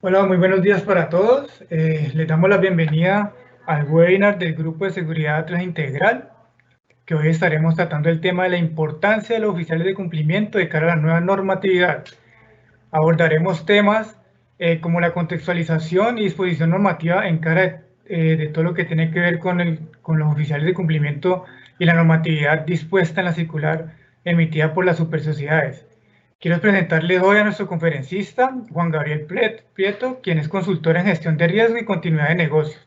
Hola, muy buenos días para todos. Les damos la bienvenida al webinar del Grupo de Seguridad Atlas Integral, que hoy estaremos tratando el tema de la importancia de los oficiales de cumplimiento de cara a la nueva normatividad. Abordaremos temas como la contextualización y disposición normativa en cara de todo lo que tiene que ver con los oficiales de cumplimiento y la normatividad dispuesta en la circular emitida por las supersociedades. Quiero presentarles hoy a nuestro conferencista, Juan Gabriel Prieto, quien es consultor en gestión de riesgo y continuidad de negocios.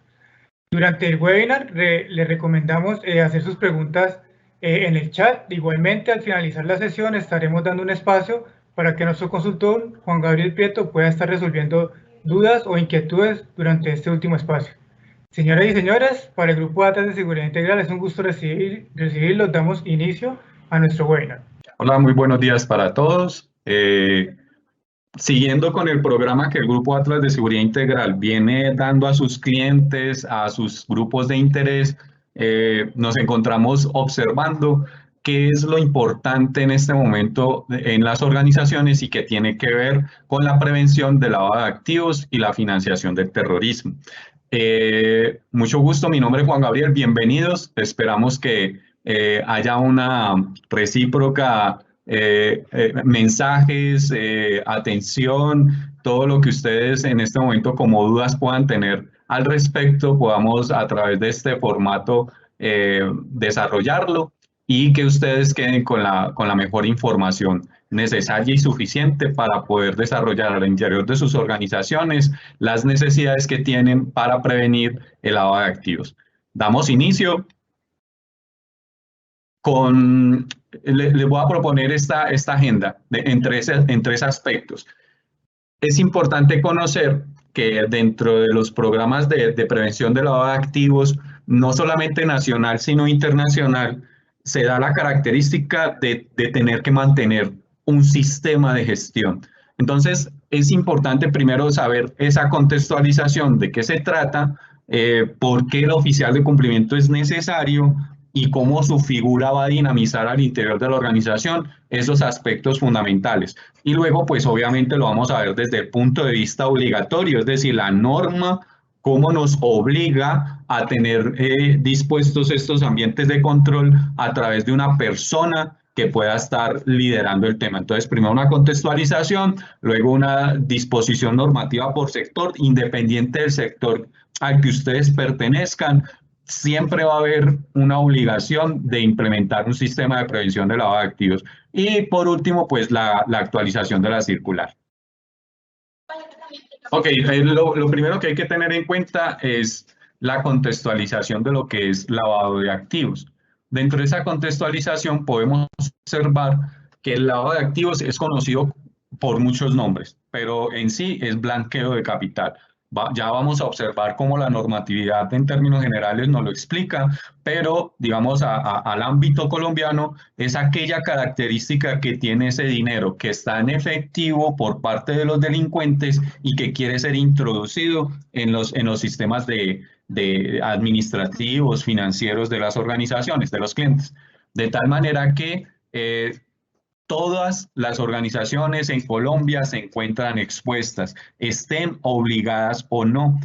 Durante el webinar le recomendamos hacer sus preguntas en el chat. Igualmente, al finalizar la sesión estaremos dando un espacio para que nuestro consultor, Juan Gabriel Prieto, pueda estar resolviendo dudas o inquietudes durante este último espacio. Señoras y señores, para el Grupo Atlas de Seguridad Integral es un gusto recibirlos. Damos inicio a nuestro webinar. Hola, muy buenos días para todos. Siguiendo con el programa que el Grupo Atlas de Seguridad Integral viene dando a sus clientes, a sus grupos de interés, nos encontramos observando qué es lo importante en este momento en las organizaciones y que tiene que ver con la prevención del lavado de activos y la financiación del terrorismo. Mucho gusto, mi nombre es Juan Gabriel, bienvenidos. Esperamos que haya una recíproca mensajes, atención, todo lo que ustedes en este momento como dudas puedan tener al respecto, podamos a través de este formato desarrollarlo y que ustedes queden con la mejor información necesaria y suficiente para poder desarrollar al interior de sus organizaciones las necesidades que tienen para prevenir el lavado de activos. Damos inicio con, les voy a proponer esta agenda en tres aspectos. Es importante conocer que dentro de los programas de prevención del lavado de activos, no solamente nacional, sino internacional, se da la característica de tener que mantener un sistema de gestión. Entonces, es importante primero saber esa contextualización de qué se trata, por qué el oficial de cumplimiento es necesario y cómo su figura va a dinamizar al interior de la organización esos aspectos fundamentales. Y luego, pues obviamente lo vamos a ver desde el punto de vista obligatorio, es decir, la norma, cómo nos obliga a tener dispuestos estos ambientes de control a través de una persona que pueda estar liderando el tema. Entonces, primero una contextualización, luego una disposición normativa por sector, independiente del sector al que ustedes pertenezcan. Siempre va a haber una obligación de implementar un sistema de prevención de lavado de activos. Y por último, pues la actualización de la circular. Ok, lo primero que hay que tener en cuenta es la contextualización de lo que es lavado de activos. Dentro de esa contextualización podemos observar que el lavado de activos es conocido por muchos nombres, pero en sí es blanqueo de capital. Ya vamos a observar cómo la normatividad en términos generales nos lo explica, pero digamos al ámbito colombiano es aquella característica que tiene ese dinero que está en efectivo por parte de los delincuentes y que quiere ser introducido en los sistemas de administrativos, financieros de las organizaciones, de los clientes. De tal manera que todas las organizaciones en Colombia se encuentran expuestas, estén obligadas o no,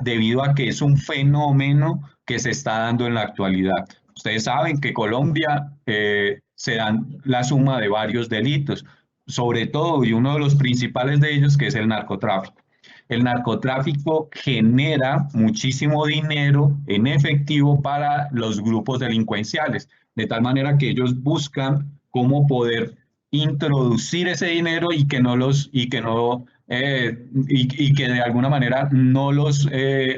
debido a que es un fenómeno que se está dando en la actualidad. Ustedes saben que Colombia se dan la suma de varios delitos, sobre todo, y uno de los principales de ellos, que es el narcotráfico. El narcotráfico genera muchísimo dinero en efectivo para los grupos delincuenciales, de tal manera que ellos buscan cómo poder introducir ese dinero y que no y que de alguna manera no los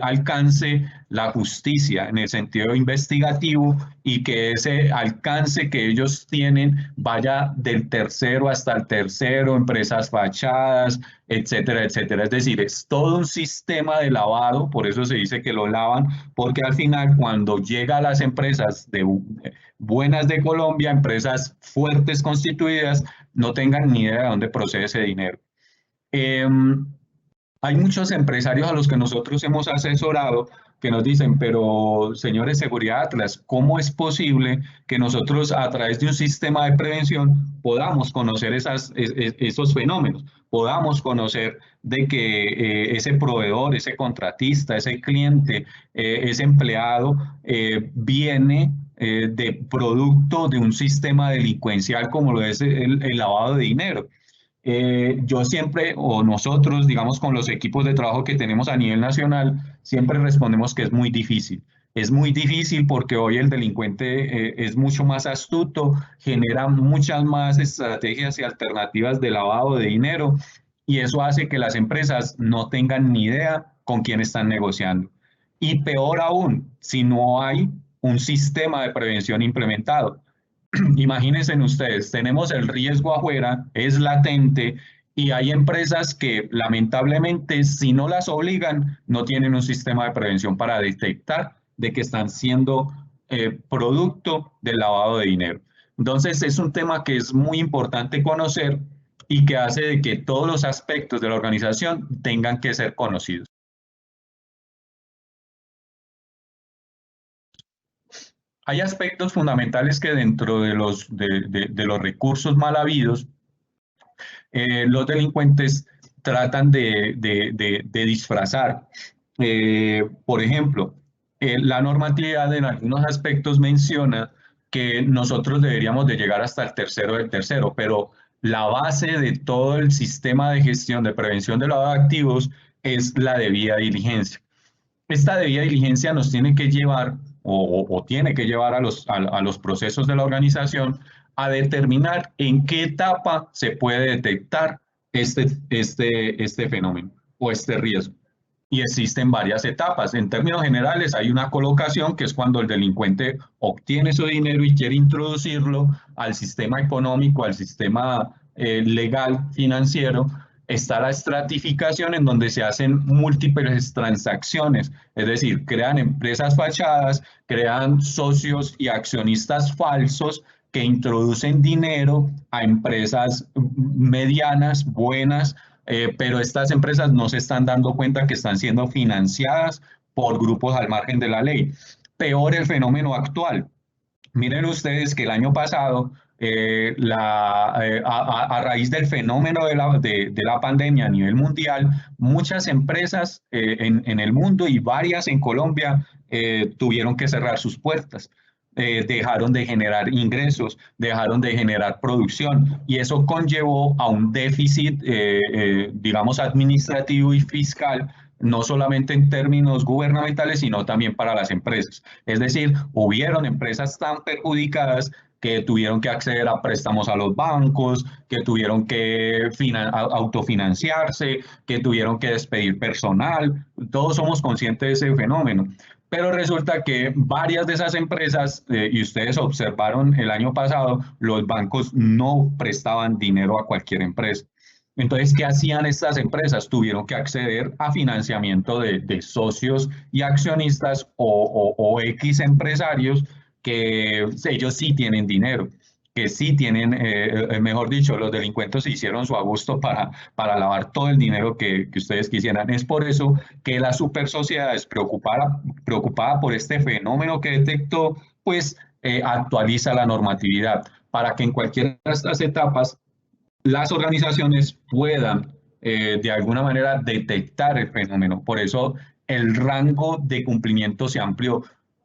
alcance la justicia en el sentido investigativo y que ese alcance que ellos tienen vaya del tercero hasta el tercero, empresas fachadas, etcétera, etcétera. Es decir, es todo un sistema de lavado, por eso se dice que lo lavan, porque al final cuando llega a las empresas buenas de Colombia, empresas fuertes constituidas, no tengan ni idea de dónde procede ese dinero. Hay muchos empresarios a los que nosotros hemos asesorado que nos dicen, pero señores Seguridad Atlas, ¿cómo es posible que nosotros a través de un sistema de prevención podamos conocer esos fenómenos, podamos conocer de que ese proveedor, ese contratista, ese cliente, ese empleado viene de producto de un sistema delincuencial como lo es el lavado de dinero? Yo siempre, o nosotros, digamos, con los equipos de trabajo que tenemos a nivel nacional, siempre respondemos que es muy difícil. Es muy difícil porque hoy el delincuente es mucho más astuto, genera muchas más estrategias y alternativas de lavado de dinero y eso hace que las empresas no tengan ni idea con quién están negociando. Y peor aún, si no hay un sistema de prevención implementado. Imagínense ustedes, tenemos el riesgo afuera, es latente y hay empresas que lamentablemente si no las obligan no tienen un sistema de prevención para detectar de que están siendo producto del lavado de dinero. Entonces es un tema que es muy importante conocer y que hace de que todos los aspectos de la organización tengan que ser conocidos. Hay aspectos fundamentales que dentro de los recursos mal habidos, los delincuentes tratan de disfrazar. Por ejemplo, la normatividad en algunos aspectos menciona que nosotros deberíamos de llegar hasta el tercero del tercero, pero la base de todo el sistema de gestión de prevención de lavado de activos es la debida diligencia. Esta debida diligencia nos tiene que llevar o tiene que llevar a los procesos de la organización a determinar en qué etapa se puede detectar este fenómeno o este riesgo. Y existen varias etapas. En términos generales, hay una colocación que es cuando el delincuente obtiene su dinero y quiere introducirlo al sistema económico, al sistema legal financiero. Está la estratificación en donde se hacen múltiples transacciones, es decir, crean empresas fachadas, crean socios y accionistas falsos que introducen dinero a empresas medianas, buenas, pero estas empresas no se están dando cuenta que están siendo financiadas por grupos al margen de la ley. Peor el fenómeno actual. Miren ustedes que el año pasado, a raíz del fenómeno de la pandemia a nivel mundial, muchas empresas en el mundo y varias en Colombia tuvieron que cerrar sus puertas. Dejaron de generar ingresos, dejaron de generar producción y eso conllevó a un déficit, digamos, administrativo y fiscal, no solamente en términos gubernamentales, sino también para las empresas. Es decir, hubieron empresas tan perjudicadas que tuvieron que acceder a préstamos a los bancos, que tuvieron que autofinanciarse, que tuvieron que despedir personal. Todos somos conscientes de ese fenómeno. Pero resulta que varias de esas empresas, y ustedes observaron el año pasado, los bancos no prestaban dinero a cualquier empresa. Entonces, ¿qué hacían estas empresas? Tuvieron que acceder a financiamiento de socios y accionistas o X empresarios que ellos sí tienen dinero, que sí tienen, mejor dicho, los delincuentes hicieron su agosto para lavar todo el dinero que ustedes quisieran. Es por eso que la super sociedad es preocupada por este fenómeno que detectó, pues actualiza la normatividad para que en cualquiera de estas etapas las organizaciones puedan de alguna manera detectar el fenómeno. Por eso el rango de cumplimiento se amplió.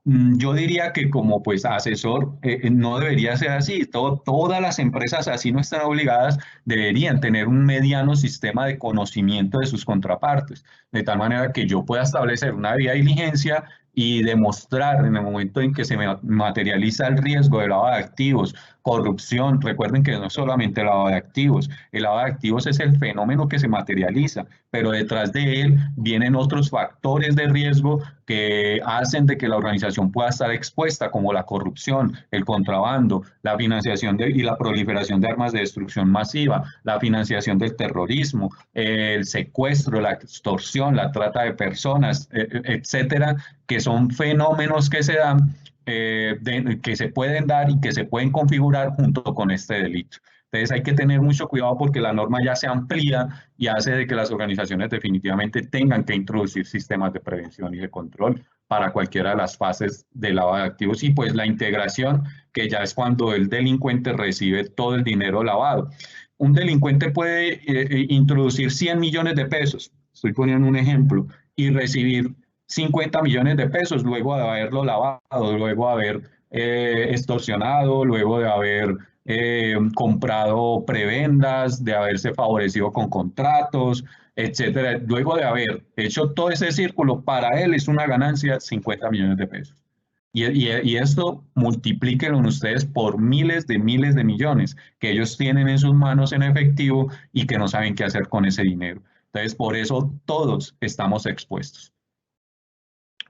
Yo diría que como pues asesor no debería ser así. Todas las empresas, así no están obligadas, deberían tener un mediano sistema de conocimiento de sus contrapartes, de tal manera que yo pueda establecer una vía de diligencia y demostrar en el momento en que se materializa el riesgo de lavado de activos, corrupción. Recuerden que no es solamente el lavado de activos, el lavado de activos es el fenómeno que se materializa, pero detrás de él vienen otros factores de riesgo que hacen de que la organización pueda estar expuesta, como la corrupción, el contrabando, la financiación y la proliferación de armas de destrucción masiva, la financiación del terrorismo, el secuestro, la extorsión, la trata de personas, etcétera, que son fenómenos que se dan, que se pueden dar y que se pueden configurar junto con este delito. Entonces hay que tener mucho cuidado porque la norma ya se amplía y hace de que las organizaciones definitivamente tengan que introducir sistemas de prevención y de control para cualquiera de las fases de lavado de activos, y pues la integración, que ya es cuando el delincuente recibe todo el dinero lavado. Un delincuente puede introducir 100 millones de pesos, estoy poniendo un ejemplo, y recibir 50 millones de pesos luego de haberlo lavado, luego de haber extorsionado, luego de haber comprado prebendas, de haberse favorecido con contratos, etcétera. Luego de haber hecho todo ese círculo, para él es una ganancia 50 millones de pesos. Y esto multiplíquenlo ustedes por miles de millones que ellos tienen en sus manos en efectivo y que no saben qué hacer con ese dinero. Entonces, por eso todos estamos expuestos.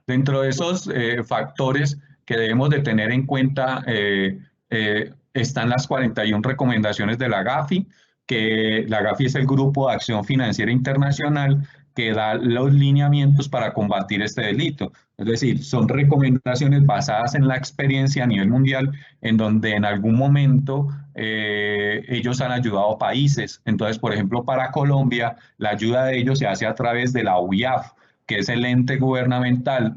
Dentro de esos factores que debemos de tener en cuenta están las 41 recomendaciones de la GAFI, que la GAFI es el Grupo de Acción Financiera Internacional que da los lineamientos para combatir este delito. Es decir, son recomendaciones basadas en la experiencia a nivel mundial, en donde en algún momento ellos han ayudado a países. Entonces, por ejemplo, para Colombia, la ayuda de ellos se hace a través de la UIAF, que es el ente gubernamental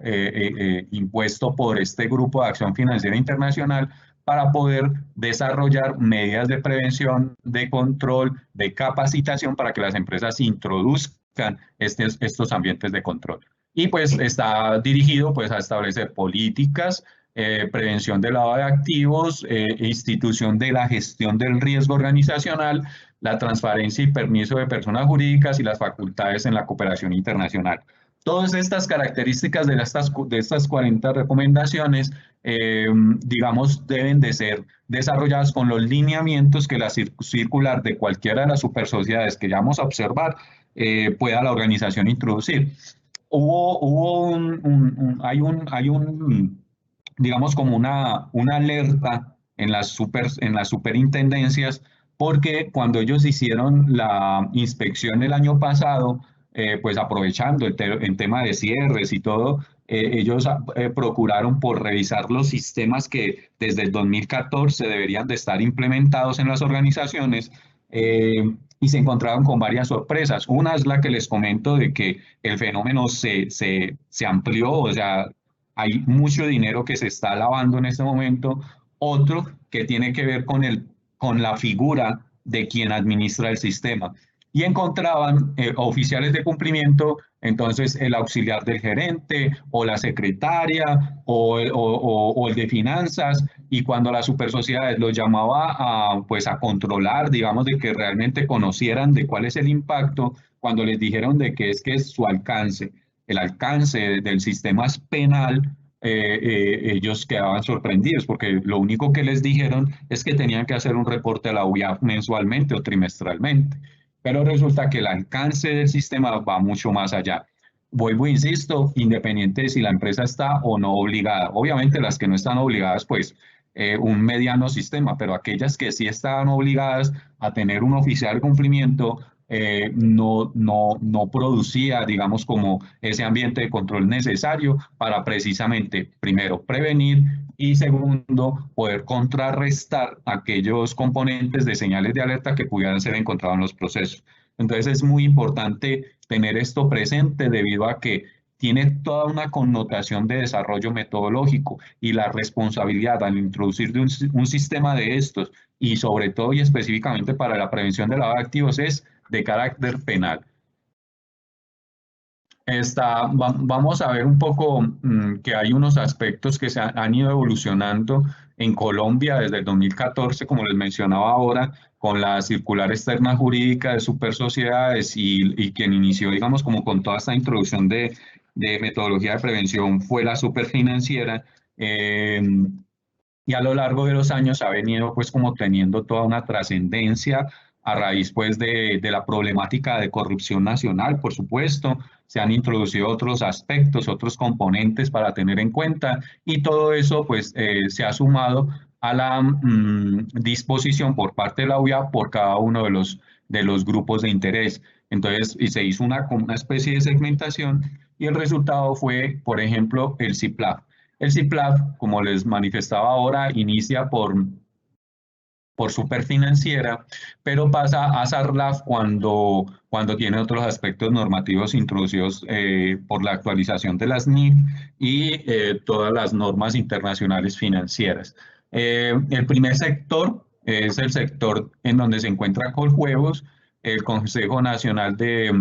impuesto por este Grupo de Acción Financiera Internacional, para poder desarrollar medidas de prevención, de control, de capacitación para que las empresas introduzcan estos ambientes de control. Y pues está dirigido pues a establecer políticas, prevención del lavado de activos, institución de la gestión del riesgo organizacional, la transparencia y permiso de personas jurídicas y las facultades en la cooperación internacional. Todas estas características de estas 40 recomendaciones, digamos, deben de ser desarrolladas con los lineamientos que la circular de cualquiera de las supersociedades que ya vamos a observar pueda la organización introducir. Hay digamos, como una alerta en las superintendencias, porque cuando ellos hicieron la inspección el año pasado, pues aprovechando el tema de cierres y todo, ellos procuraron por revisar los sistemas que desde el 2014 deberían de estar implementados en las organizaciones, y se encontraron con varias sorpresas. Una es la que les comento de que el fenómeno se amplió, o sea, hay mucho dinero que se está lavando en este momento. Otro que tiene que ver con la figura de quien administra el sistema. Y encontraban oficiales de cumplimiento, entonces el auxiliar del gerente o la secretaria o el de finanzas, y cuando las supersociedades los llamaba pues a controlar, digamos, de que realmente conocieran de cuál es el impacto, cuando les dijeron de que es su alcance, el alcance del sistema penal, ellos quedaban sorprendidos porque lo único que les dijeron es que tenían que hacer un reporte a la UIAF mensualmente o trimestralmente. Pero resulta que el alcance del sistema va mucho más allá. Vuelvo, insisto, independiente de si la empresa está o no obligada. Obviamente las que no están obligadas, pues un mediano sistema, pero aquellas que sí estaban obligadas a tener un oficial de cumplimiento, no producía, digamos, como ese ambiente de control necesario para precisamente, primero, prevenir y segundo, poder contrarrestar aquellos componentes de señales de alerta que pudieran ser encontrados en los procesos. Entonces es muy importante tener esto presente debido a que tiene toda una connotación de desarrollo metodológico, y la responsabilidad al introducir un sistema de estos, y sobre todo y específicamente para la prevención de lavado de activos, es de carácter penal. Vamos a ver un poco que hay unos aspectos que se han ido evolucionando en Colombia desde el 2014, como les mencionaba ahora, con la circular externa jurídica de supersociedades, y quien inició, digamos, como con toda esta introducción de metodología de prevención fue la Superfinanciera, y a lo largo de los años ha venido pues como teniendo toda una trascendencia a raíz pues de la problemática de corrupción nacional, por supuesto. Se han introducido otros aspectos, otros componentes para tener en cuenta, y todo eso pues se ha sumado a la disposición por parte de la UIA por cada uno de los grupos de interés. Entonces, y se hizo una especie de segmentación, y el resultado fue, por ejemplo, el CIPLAF. El CIPLAF, como les manifestaba ahora, inicia por por Superfinanciera, pero pasa a SARLAF cuando tiene otros aspectos normativos introducidos por la actualización de las NIF y todas las normas internacionales financieras. El primer sector es el sector en donde se encuentra Coljuegos, el Consejo Nacional de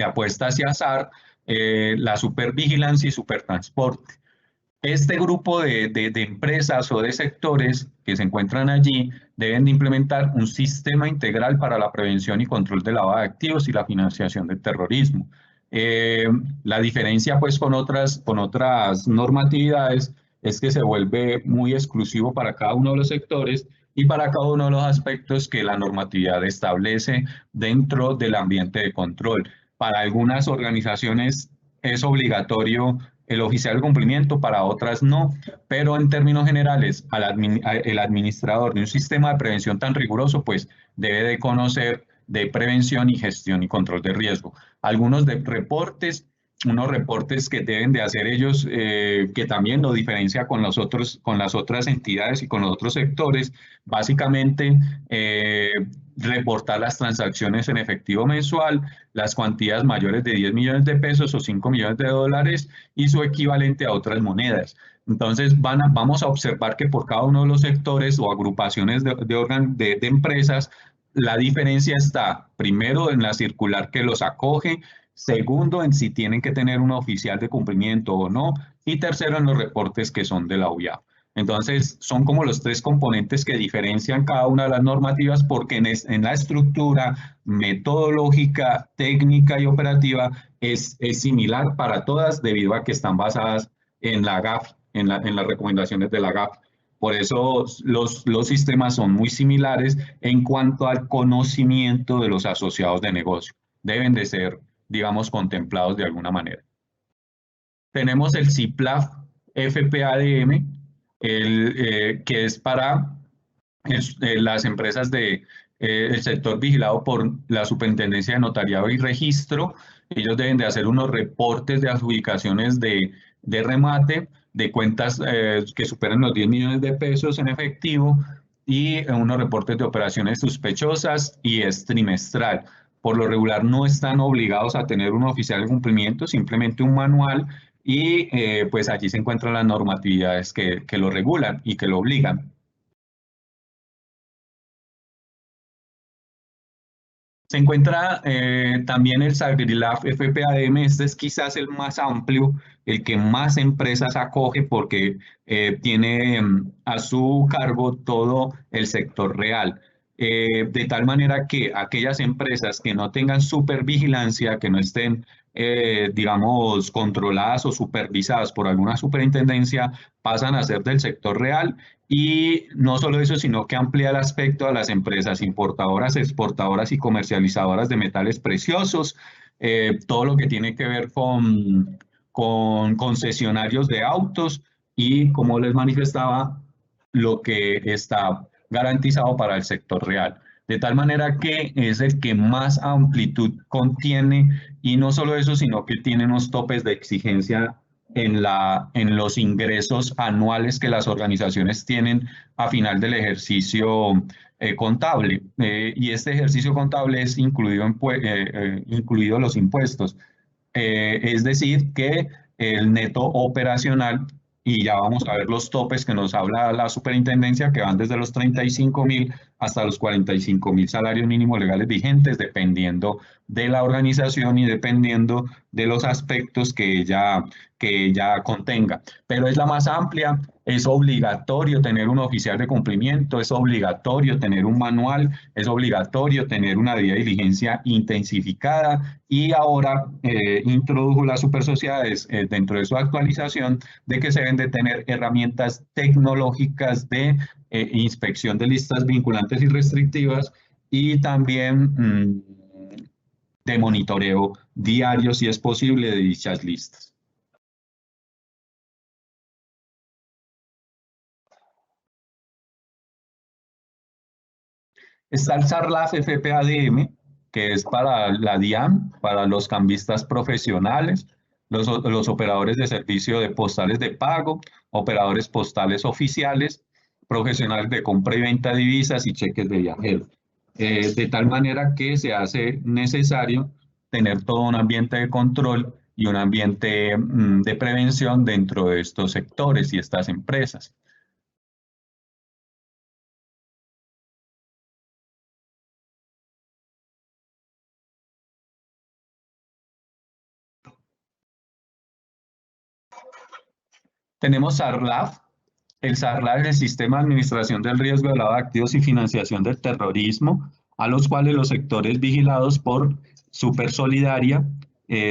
Apuestas y Azar, la Supervigilancia y Supertransporte. Este grupo de empresas o de sectores que se encuentran allí deben de implementar un sistema integral para la prevención y control del lavado de activos y la financiación del terrorismo. La diferencia pues con otras normatividades es que se vuelve muy exclusivo para cada uno de los sectores y para cada uno de los aspectos que la normatividad establece dentro del ambiente de control. Para algunas organizaciones es obligatorio el oficial de cumplimiento, para otras no, pero en términos generales, el administrador de un sistema de prevención tan riguroso, pues debe de conocer de prevención y gestión y control de riesgo. Algunos de reportes, unos reportes que deben de hacer ellos, que también lo diferencia con con las otras entidades y con los otros sectores, básicamente reportar las transacciones en efectivo mensual, las cuantías mayores de 10 millones de pesos o 5 millones de dólares y su equivalente a otras monedas. Entonces vamos a observar que por cada uno de los sectores o agrupaciones de empresas, la diferencia está primero en la circular que los acoge, segundo en si tienen que tener un oficial de cumplimiento o no, y tercero en los reportes que son de la OIAF. Entonces, son como los tres componentes que diferencian cada una de las normativas porque en la estructura metodológica, técnica y operativa es similar para todas debido a que están basadas en la GAF, en las recomendaciones de la GAF. Por eso los sistemas son muy similares en cuanto al conocimiento de los asociados de negocio. Deben de ser, digamos, contemplados de alguna manera. Tenemos el CIPLAF FPADM, que es para las empresas del sector vigilado por la Superintendencia de Notariado y Registro. Ellos deben de hacer unos reportes de adjudicaciones de remate, de cuentas que superen los 10 millones de pesos en efectivo y unos reportes de operaciones sospechosas y es trimestral. Por lo regular no están obligados a tener un oficial de cumplimiento, simplemente un manual y pues allí se encuentran las normatividades que lo regulan y que lo obligan. Se encuentra también el SAGRILAF FPADM, este es quizás el más amplio, el que más empresas acoge porque tiene a su cargo todo el sector real. De tal manera que aquellas empresas que no tengan supervigilancia, que no estén, digamos, controladas o supervisadas por alguna superintendencia, pasan a ser del sector real. Y no solo eso, sino que amplía el aspecto a las empresas importadoras, exportadoras y comercializadoras de metales preciosos, todo lo que tiene que ver con concesionarios de autos y, como les manifestaba, lo que está garantizado para el sector real. De tal manera que es el que más amplitud contiene y no solo eso, sino que tiene unos topes de exigencia en los ingresos anuales que las organizaciones tienen a final del ejercicio contable. Y este ejercicio contable es incluido los impuestos. Es decir, que el neto operacional, y ya vamos a ver los topes que nos habla la superintendencia, que van desde los 35.000 hasta los 45.000 salarios mínimos legales vigentes, dependiendo de la organización y dependiendo de los aspectos que ella contenga. Pero es la más amplia, es obligatorio tener un oficial de cumplimiento, es obligatorio tener un manual, es obligatorio tener una debida diligencia intensificada y ahora introdujo las supersociedades dentro de su actualización de que se deben de tener herramientas tecnológicas de inspección de listas vinculantes y restrictivas y también de monitoreo diario, si es posible, de dichas listas. Está el SARLAF FPADM, que es para la DIAN, para los cambistas profesionales, los operadores de servicio de postales de pago, operadores postales oficiales, profesionales de compra y venta de divisas y cheques de viajeros. De tal manera que se hace necesario tener todo un ambiente de control y un ambiente de prevención dentro de estos sectores y estas empresas. Tenemos SARLAF. El SARLAF es el Sistema de Administración del Riesgo de Lavado de Activos y Financiación del Terrorismo, a los cuales los sectores vigilados por Supersolidaria,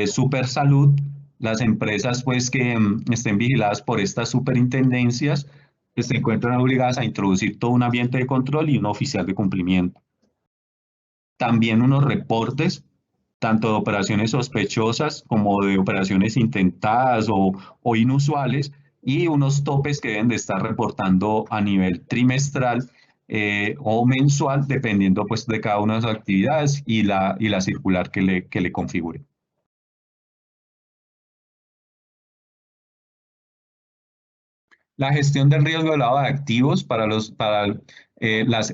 Supersalud, las empresas pues que estén vigiladas por estas superintendencias, que se encuentran obligadas a introducir todo un ambiente de control y un oficial de cumplimiento. También unos reportes, tanto de operaciones sospechosas como de operaciones intentadas o inusuales, y unos topes que deben de estar reportando a nivel trimestral o mensual, dependiendo pues de cada una de sus actividades y la circular que le configure. La gestión del riesgo de lavado de activos para las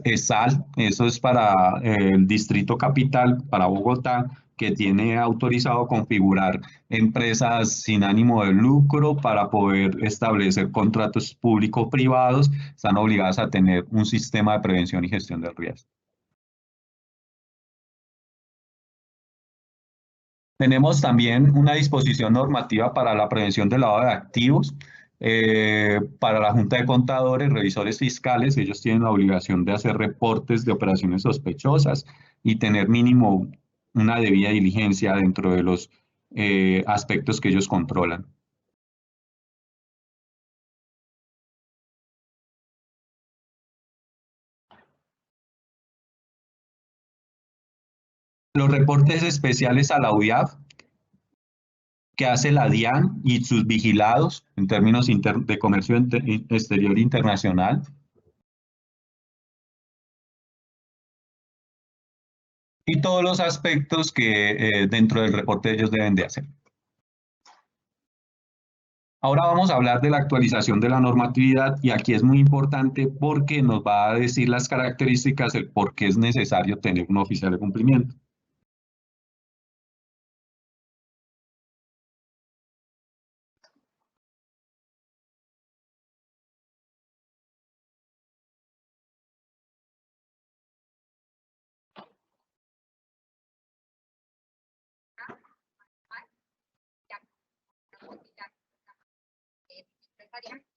ESAL, eso es para el Distrito Capital, para Bogotá, que tiene autorizado configurar empresas sin ánimo de lucro para poder establecer contratos público-privados, están obligadas a tener un sistema de prevención y gestión del riesgo. Tenemos también una disposición normativa para la prevención del lavado de activos. Para la Junta de Contadores, revisores fiscales, ellos tienen la obligación de hacer reportes de operaciones sospechosas y tener mínimo una debida diligencia dentro de los aspectos que ellos controlan. Los reportes especiales a la UIAF que hace la DIAN y sus vigilados en términos de comercio exterior internacional. Y todos los aspectos que dentro del reporte ellos deben de hacer. Ahora vamos a hablar de la actualización de la normatividad y aquí es muy importante porque nos va a decir las características, el por qué es necesario tener un oficial de cumplimiento.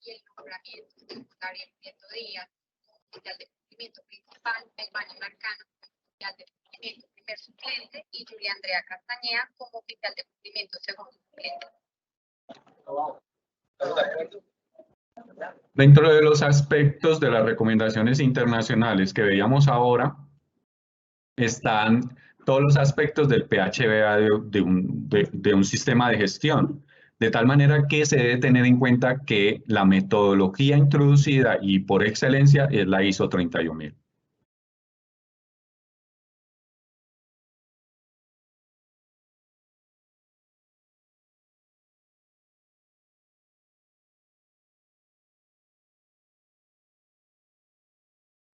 Y el nombramiento de Gabriel Prieto Díaz como oficial de cumplimiento principal, el baño Marcano como oficial de cumplimiento primer suplente y Julia Andrea Castañeda como oficial de cumplimiento segundo suplente. Dentro de los aspectos de las recomendaciones internacionales que veíamos ahora, están todos los aspectos del PHBA de un sistema de gestión, de tal manera que se debe tener en cuenta que la metodología introducida y por excelencia es la ISO 31000.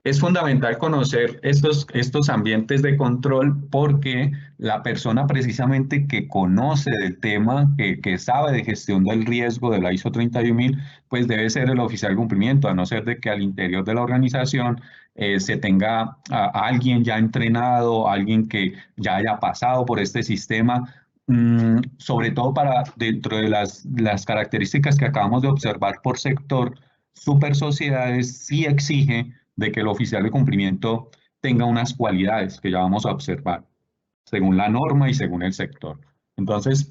Es fundamental conocer estos ambientes de control porque la persona precisamente que conoce del tema, que sabe de gestión del riesgo de la ISO 31000, pues debe ser el oficial de cumplimiento, a no ser de que al interior de la organización se tenga a alguien ya entrenado, alguien que ya haya pasado por este sistema, sobre todo para dentro de las características que acabamos de observar por sector, Super Sociedades sí exige de que el oficial de cumplimiento tenga unas cualidades que ya vamos a observar, según la norma y según el sector. Entonces,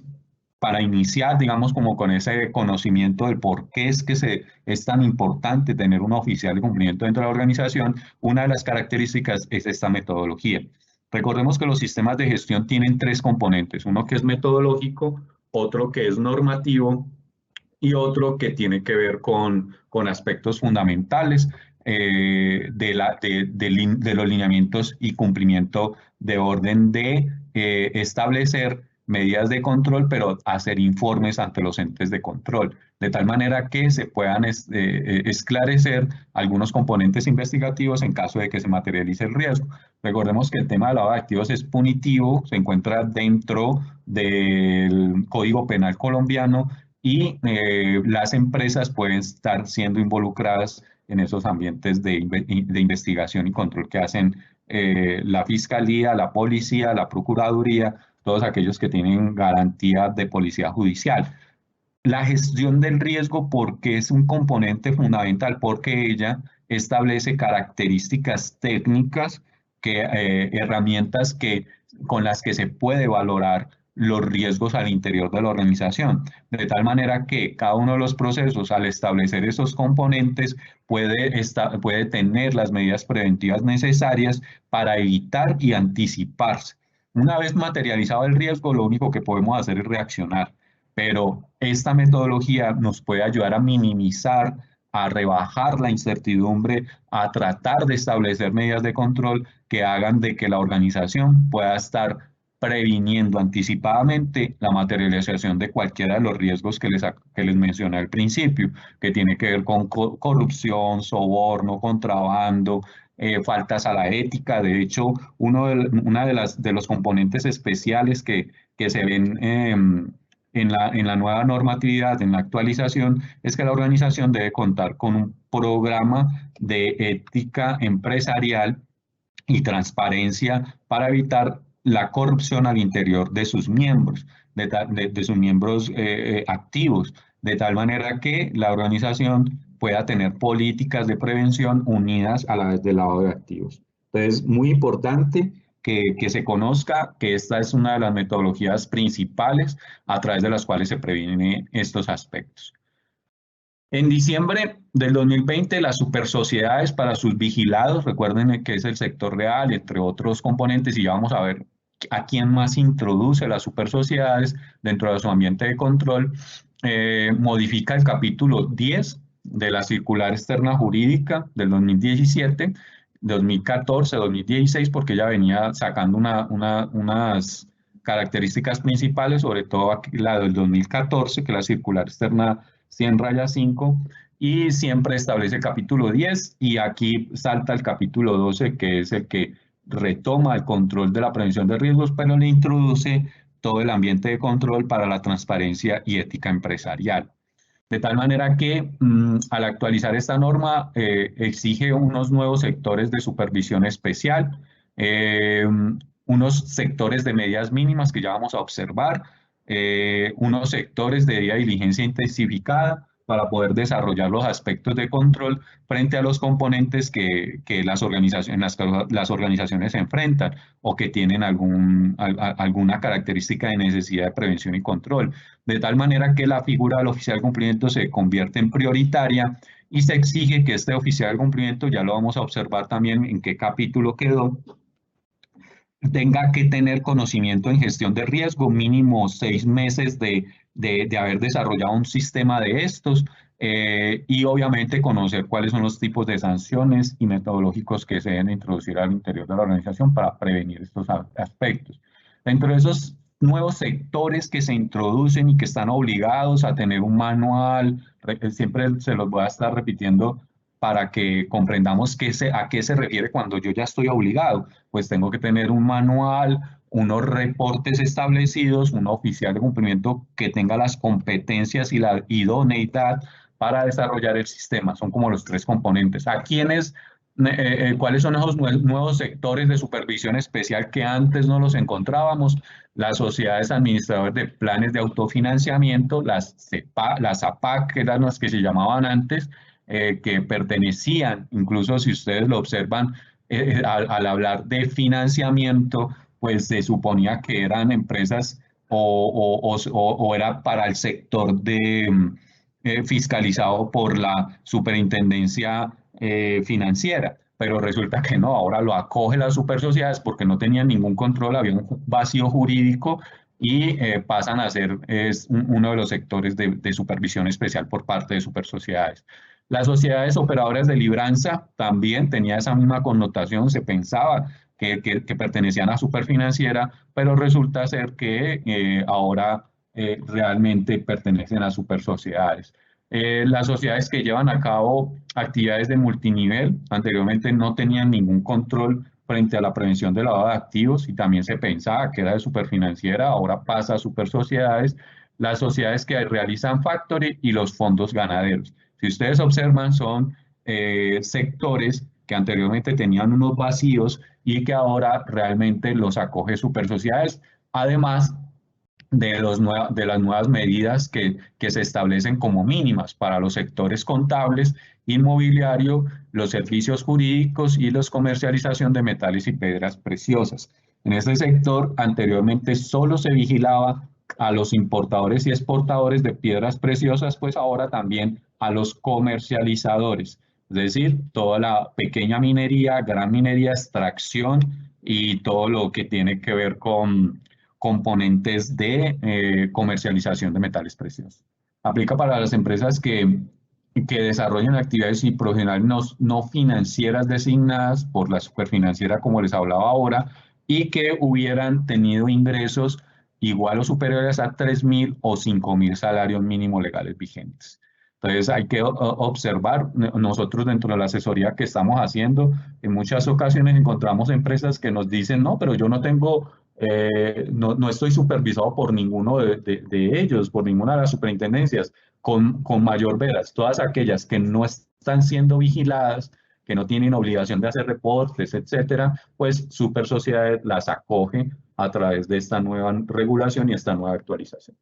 para iniciar, digamos, como con ese conocimiento del por qué es que es tan importante tener un oficial de cumplimiento dentro de la organización, una de las características es esta metodología. Recordemos que los sistemas de gestión tienen tres componentes, uno que es metodológico, otro que es normativo y otro que tiene que ver con aspectos fundamentales de los lineamientos y cumplimiento de orden de establecer medidas de control, pero hacer informes ante los entes de control, de tal manera que se puedan esclarecer algunos componentes investigativos en caso de que se materialice el riesgo. Recordemos que el tema de lavado de activos es punitivo, se encuentra dentro del Código Penal colombiano y las empresas pueden estar siendo involucradas en esos ambientes de investigación y control que hacen la Fiscalía, la Policía, la Procuraduría, todos aquellos que tienen garantía de policía judicial. La gestión del riesgo, porque es un componente fundamental, porque ella establece características técnicas, herramientas con las que se puede valorar los riesgos al interior de la organización, de tal manera que cada uno de los procesos, al establecer esos componentes, puede tener las medidas preventivas necesarias para evitar y anticiparse. Una vez materializado el riesgo, lo único que podemos hacer es reaccionar, pero esta metodología nos puede ayudar a minimizar, a rebajar la incertidumbre, a tratar de establecer medidas de control que hagan de que la organización pueda estar previniendo anticipadamente la materialización de cualquiera de los riesgos que les mencioné al principio, que tiene que ver con corrupción, soborno, contrabando, faltas a la ética. De hecho, una de los componentes especiales que se ven en la nueva normatividad, en la actualización, es que la organización debe contar con un programa de ética empresarial y transparencia para evitar la corrupción al interior de sus miembros, de sus miembros activos, de tal manera que la organización pueda tener políticas de prevención unidas a la vez del lavado de activos. Entonces, muy importante que se conozca que esta es una de las metodologías principales a través de las cuales se previenen estos aspectos. En diciembre del 2020, las supersociedades para sus vigilados, recuerden que es el sector real, entre otros componentes, y ya vamos a ver a quién más introduce las supersociedades dentro de su ambiente de control, modifica el capítulo 10 de la Circular Externa Jurídica del 2017, 2014, 2016, porque ya venía sacando unas características principales, sobre todo aquí, la del 2014, que es la Circular Externa 100-5, y siempre establece el capítulo 10, y aquí salta el capítulo 12, que es el que retoma el control de la prevención de riesgos, pero le introduce todo el ambiente de control para la transparencia y ética empresarial. De tal manera que al actualizar esta norma exige unos nuevos sectores de supervisión especial, unos sectores de medidas mínimas que ya vamos a observar, unos sectores de debida diligencia intensificada para poder desarrollar los aspectos de control frente a los componentes que las organizaciones se enfrentan o que tienen alguna característica de necesidad de prevención y control, de tal manera que la figura del oficial de cumplimiento se convierte en prioritaria y se exige que este oficial de cumplimiento, ya lo vamos a observar también en qué capítulo quedó, tenga que tener conocimiento en gestión de riesgo, mínimo 6 meses de haber desarrollado un sistema de estos y obviamente conocer cuáles son los tipos de sanciones y metodológicos que se deben introducir al interior de la organización para prevenir estos aspectos. Dentro de esos nuevos sectores que se introducen y que están obligados a tener un manual, siempre se los voy a estar repitiendo para que comprendamos a qué se refiere cuando yo ya estoy obligado. Pues tengo que tener un manual, unos reportes establecidos, un oficial de cumplimiento que tenga las competencias y la idoneidad para desarrollar el sistema. Son como los 3 componentes. ¿Cuáles son esos nuevos sectores de supervisión especial que antes no los encontrábamos? Las sociedades administradoras de planes de autofinanciamiento, las APAC, que eran las que se llamaban antes, que pertenecían, incluso si ustedes lo observan, al hablar de financiamiento, pues se suponía que eran empresas o era para el sector fiscalizado por la superintendencia financiera, pero resulta que no, ahora lo acoge las supersociedades porque no tenían ningún control, había un vacío jurídico y pasan a ser uno de los sectores de supervisión especial por parte de supersociedades. Las sociedades operadoras de libranza también tenía esa misma connotación, se pensaba que pertenecían a Superfinanciera, pero resulta ser que ahora realmente pertenecen a Supersociedades. Las sociedades que llevan a cabo actividades de multinivel anteriormente no tenían ningún control frente a la prevención de lavado de activos y también se pensaba que era de Superfinanciera, ahora pasa a Supersociedades, las sociedades que realizan factory y los fondos ganaderos. Si ustedes observan, son sectores que anteriormente tenían unos vacíos y que ahora realmente los acoge Supersociedades, además de las nuevas medidas que se establecen como mínimas para los sectores contables, inmobiliario, los servicios jurídicos y la comercialización de metales y piedras preciosas. En este sector anteriormente solo se vigilaba a los importadores y exportadores de piedras preciosas, pues ahora también a los comercializadores, es decir, toda la pequeña minería, gran minería, extracción y todo lo que tiene que ver con componentes de comercialización de metales preciosos. Aplica para las empresas que desarrollan actividades y profesionales no financieras designadas por la Superfinanciera, como les hablaba ahora, y que hubieran tenido ingresos igual o superiores a 3.000 o 5.000 salarios mínimos legales vigentes. Entonces hay que observar, nosotros dentro de la asesoría que estamos haciendo, en muchas ocasiones encontramos empresas que nos dicen, no, pero yo no tengo, no estoy supervisado por ninguno de ellos, por ninguna de las superintendencias, con mayor veras, todas aquellas que no están siendo vigiladas, que no tienen obligación de hacer reportes, etcétera, pues Supersociedades las acoge a través de esta nueva regulación y esta nueva actualización.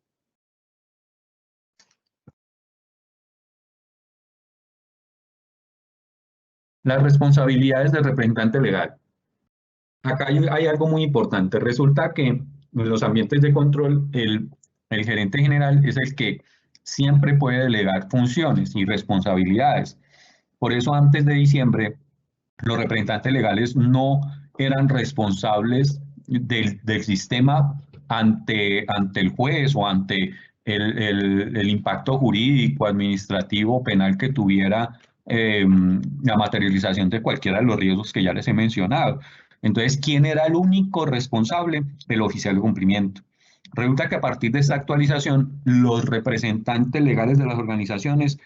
Las responsabilidades del representante legal. Acá hay algo muy importante. Resulta que en los ambientes de control, el gerente general es el que siempre puede delegar funciones y responsabilidades. Por eso antes de diciembre, los representantes legales no eran responsables del sistema ante el juez o ante el impacto jurídico, administrativo, penal que tuviera la materialización de cualquiera de los riesgos que ya les he mencionado. Entonces, ¿quién era el único responsable? El oficial de cumplimiento. Resulta que a partir de esta actualización, los representantes legales de las organizaciones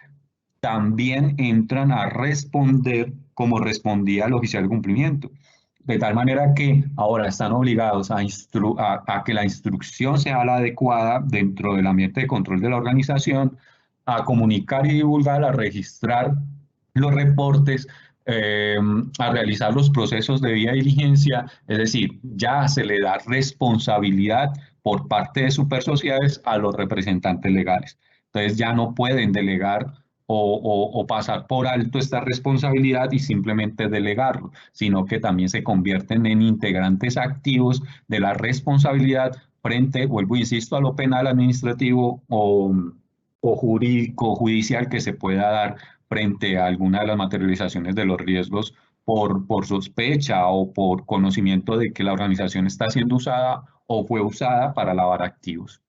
también entran a responder como respondía el oficial de cumplimiento. De tal manera que ahora están obligados a que la instrucción sea la adecuada dentro del ambiente de control de la organización, a comunicar y divulgar, a registrar los reportes, a realizar los procesos de vía diligencia, es decir, ya se le da responsabilidad por parte de Supersociedades a los representantes legales. Entonces ya no pueden delegar o pasar por alto esta responsabilidad y simplemente delegarlo, sino que también se convierten en integrantes activos de la responsabilidad frente, vuelvo, insisto, a lo penal, administrativo o jurídico, judicial que se pueda dar frente a alguna de las materializaciones de los riesgos por sospecha o por conocimiento de que la organización está siendo usada o fue usada para lavar activos.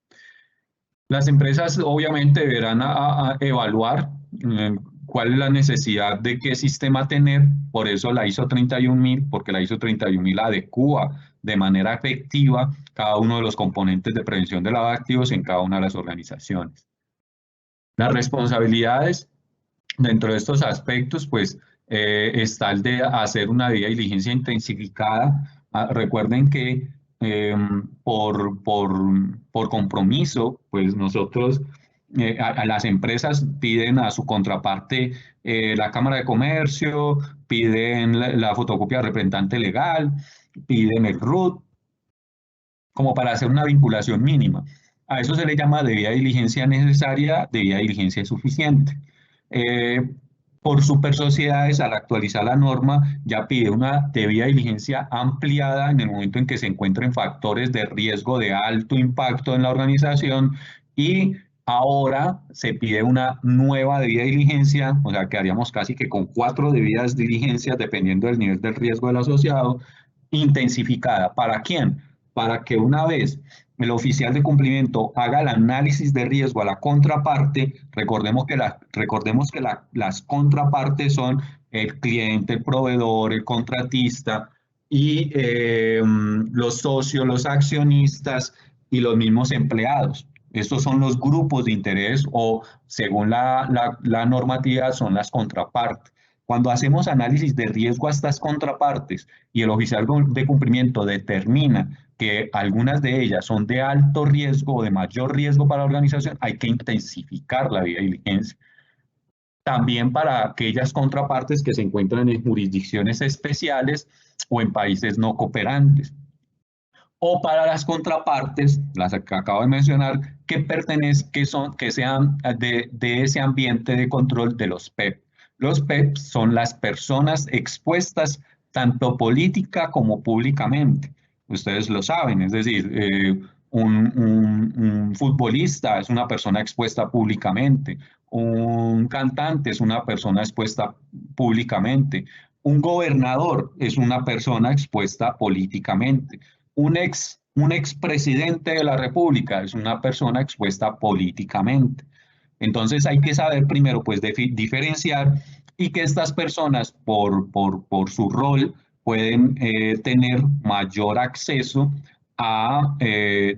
Las empresas obviamente deberán evaluar cuál es la necesidad de qué sistema tener, por eso la ISO 31000, porque la ISO 31000 adecúa de manera efectiva cada uno de los componentes de prevención de lavado de activos en cada una de las organizaciones. Las responsabilidades dentro de estos aspectos, pues está el de hacer una debida diligencia intensificada. Recuerden que por compromiso, pues nosotros, a las empresas piden a su contraparte la Cámara de Comercio, piden la fotocopia de representante legal, piden el RUT, como para hacer una vinculación mínima. A eso se le llama debida diligencia necesaria, debida diligencia suficiente. Por Supersociedades, al actualizar la norma, ya pide una debida diligencia ampliada en el momento en que se encuentren factores de riesgo de alto impacto en la organización y ahora se pide una nueva debida diligencia, o sea, quedaríamos casi que con 4 debidas diligencias dependiendo del nivel del riesgo del asociado, intensificada. ¿Para quién? Para que una vez el oficial de cumplimiento haga el análisis de riesgo a la contraparte, recordemos que las contrapartes son el cliente, el proveedor, el contratista, y los socios, los accionistas y los mismos empleados. Estos son los grupos de interés o, según la normatividad, son las contrapartes. Cuando hacemos análisis de riesgo a estas contrapartes y el oficial de cumplimiento determina que algunas de ellas son de alto riesgo o de mayor riesgo para la organización, hay que intensificar la debida diligencia. También para aquellas contrapartes que se encuentran en jurisdicciones especiales o en países no cooperantes. O para las contrapartes, las que acabo de mencionar, que sean de ese ambiente de control de los PEP. Los PEP son las personas expuestas tanto política como públicamente. Ustedes lo saben, es decir, un futbolista es una persona expuesta públicamente, un cantante es una persona expuesta públicamente, un gobernador es una persona expuesta políticamente. Un expresidente de la República es una persona expuesta políticamente. Entonces hay que saber primero pues diferenciar y que estas personas por su rol pueden tener mayor acceso a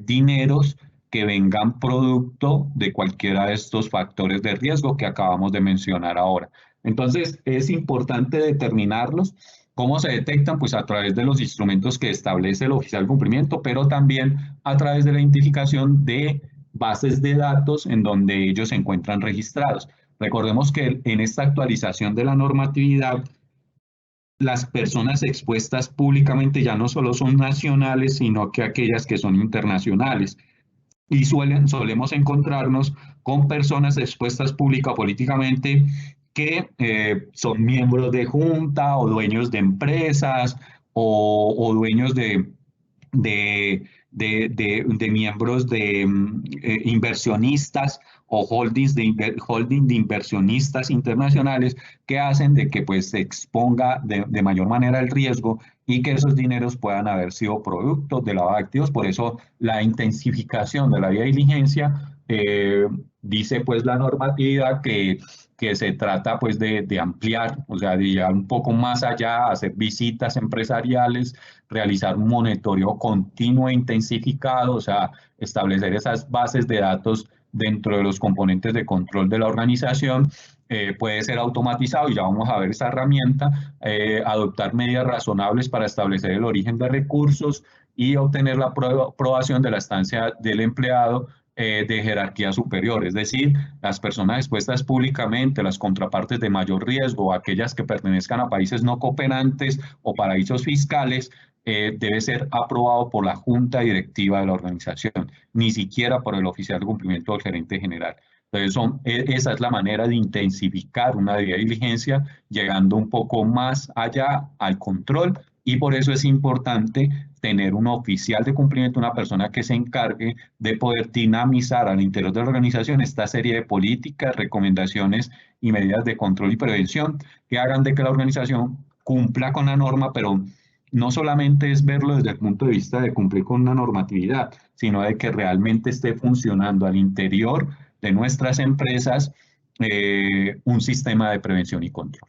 dineros que vengan producto de cualquiera de estos factores de riesgo que acabamos de mencionar ahora. Entonces es importante determinarlos. ¿Cómo se detectan? Pues a través de los instrumentos que establece el oficial de cumplimiento, pero también a través de la identificación de bases de datos en donde ellos se encuentran registrados. Recordemos que en esta actualización de la normatividad, las personas expuestas públicamente ya no solo son nacionales, sino que aquellas que son internacionales. Y solemos encontrarnos con personas expuestas pública o políticamente que son miembros de junta o dueños de empresas o dueños de miembros de inversionistas o holding de inversionistas internacionales que hacen de que pues se exponga de mayor manera el riesgo y que esos dineros puedan haber sido producto de lavado de activos. Por eso la intensificación de la debida diligencia dice pues la normatividad que se trata pues de ampliar, o sea, de llegar un poco más allá, hacer visitas empresariales, realizar un monitoreo continuo e intensificado, o sea, establecer esas bases de datos dentro de los componentes de control de la organización. Puede ser automatizado y ya vamos a ver esa herramienta, adoptar medidas razonables para establecer el origen de recursos y obtener la aprobación de la estancia del empleado de jerarquía superior, es decir, las personas expuestas públicamente, las contrapartes de mayor riesgo, aquellas que pertenezcan a países no cooperantes o paraísos fiscales, debe ser aprobado por la junta directiva de la organización, ni siquiera por el oficial de cumplimiento del gerente general. Entonces, esa es la manera de intensificar una debida diligencia, llegando un poco más allá al control, y por eso es importante tener un oficial de cumplimiento, una persona que se encargue de poder dinamizar al interior de la organización esta serie de políticas, recomendaciones y medidas de control y prevención que hagan de que la organización cumpla con la norma, pero no solamente es verlo desde el punto de vista de cumplir con una normatividad, sino de que realmente esté funcionando al interior de nuestras empresas un sistema de prevención y control.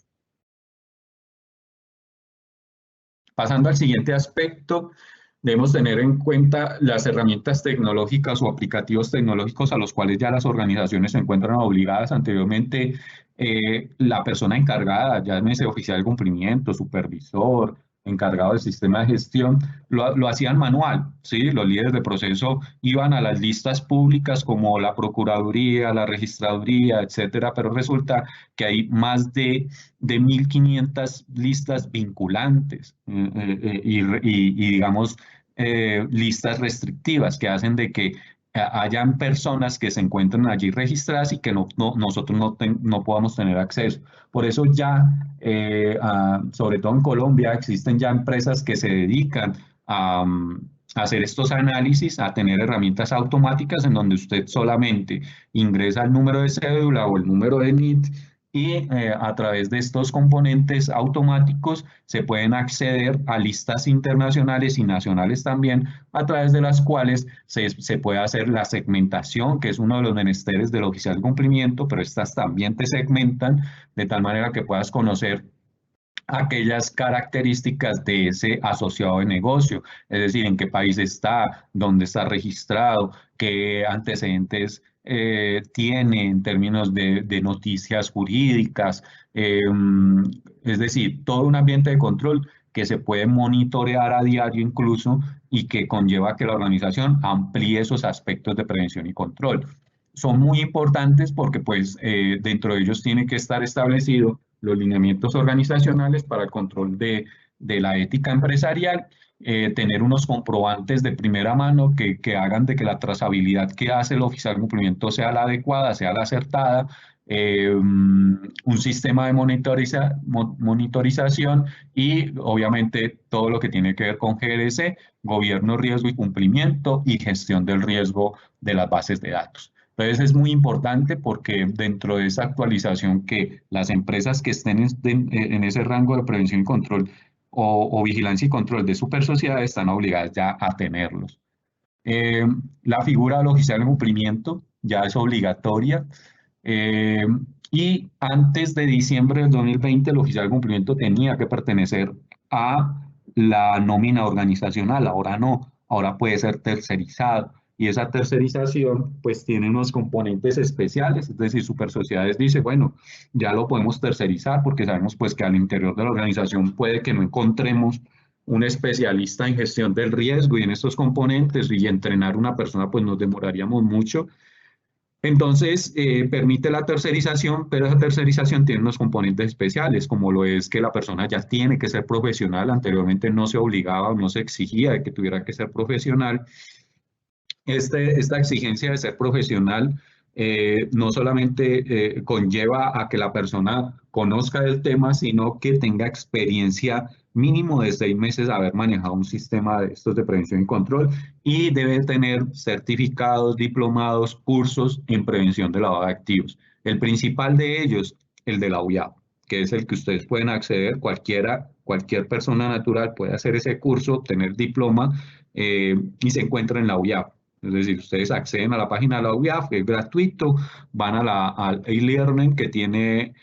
Pasando al siguiente aspecto, debemos tener en cuenta las herramientas tecnológicas o aplicativos tecnológicos a los cuales ya las organizaciones se encuentran obligadas. Anteriormente, la persona encargada, llámese oficial de cumplimiento, supervisor, encargado del sistema de gestión, lo hacían manual, ¿sí? Los líderes de proceso iban a las listas públicas como la Procuraduría, la Registraduría, etcétera, pero resulta que hay más de 1.500 listas vinculantes y digamos, listas restrictivas que hacen de que hayan personas que se encuentren allí registradas y que nosotros no podamos tener acceso. Por eso ya, sobre todo en Colombia, existen ya empresas que se dedican a hacer estos análisis, a tener herramientas automáticas en donde usted solamente ingresa el número de cédula o el número de NIT y a través de estos componentes automáticos se pueden acceder a listas internacionales y nacionales también, a través de las cuales se puede hacer la segmentación, que es uno de los menesteres del oficial de cumplimiento, pero estas también te segmentan de tal manera que puedas conocer aquellas características de ese asociado de negocio, es decir, en qué país está, dónde está registrado, qué antecedentes tiene en términos de noticias jurídicas, es decir, todo un ambiente de control que se puede monitorear a diario incluso y que conlleva que la organización amplíe esos aspectos de prevención y control. Son muy importantes porque pues dentro de ellos tiene que estar establecido los lineamientos organizacionales para el control de la ética empresarial, tener unos comprobantes de primera mano que hagan de que la trazabilidad que hace el oficial de cumplimiento sea la adecuada, sea la acertada, un sistema de monitorización y obviamente todo lo que tiene que ver con GRC, gobierno, riesgo y cumplimiento y gestión del riesgo de las bases de datos. Entonces es muy importante porque dentro de esa actualización que las empresas que estén en ese rango de prevención y control o vigilancia y control de super sociedad están obligadas ya a tenerlos. La figura del oficial de cumplimiento ya es obligatoria eh, y antes de diciembre del 2020 el oficial de cumplimiento tenía que pertenecer a la nómina organizacional, ahora no, ahora puede ser tercerizado y esa tercerización pues tiene unos componentes especiales, es decir, Super Sociedades dice, bueno, ya lo podemos tercerizar porque sabemos pues que al interior de la organización puede que no encontremos un especialista en gestión del riesgo y en estos componentes y entrenar una persona pues nos demoraríamos mucho. Entonces, permite la tercerización, pero esa tercerización tiene unos componentes especiales, como lo es que la persona ya tiene que ser profesional, anteriormente no se obligaba o no se exigía de que tuviera que ser profesional. Esta exigencia de ser profesional no solamente conlleva a que la persona conozca el tema, sino que tenga experiencia mínimo de 6 meses de haber manejado un sistema de estos de prevención y control y debe tener certificados, diplomados, cursos en prevención de lavado de activos. El principal de ellos, el de la UIAP, que es el que ustedes pueden acceder, cualquier persona natural puede hacer ese curso, obtener diploma y se encuentra en la UIAP. Es decir, ustedes acceden a la página de la UIAF, que es gratuito, van al e-learning que tiene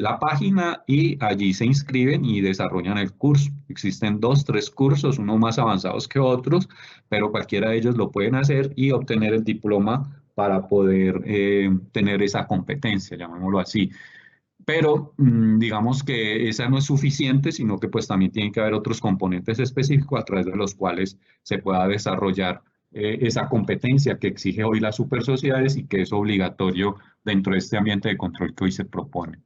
la página y allí se inscriben y desarrollan el curso. Existen 2, 3 cursos, unos más avanzados que otros, pero cualquiera de ellos lo pueden hacer y obtener el diploma para poder tener esa competencia, llamémoslo así. Pero digamos que esa no es suficiente, sino que pues también tiene que haber otros componentes específicos a través de los cuales se pueda desarrollar esa competencia que exige hoy las super sociedades y que es obligatorio dentro de este ambiente de control que hoy se propone.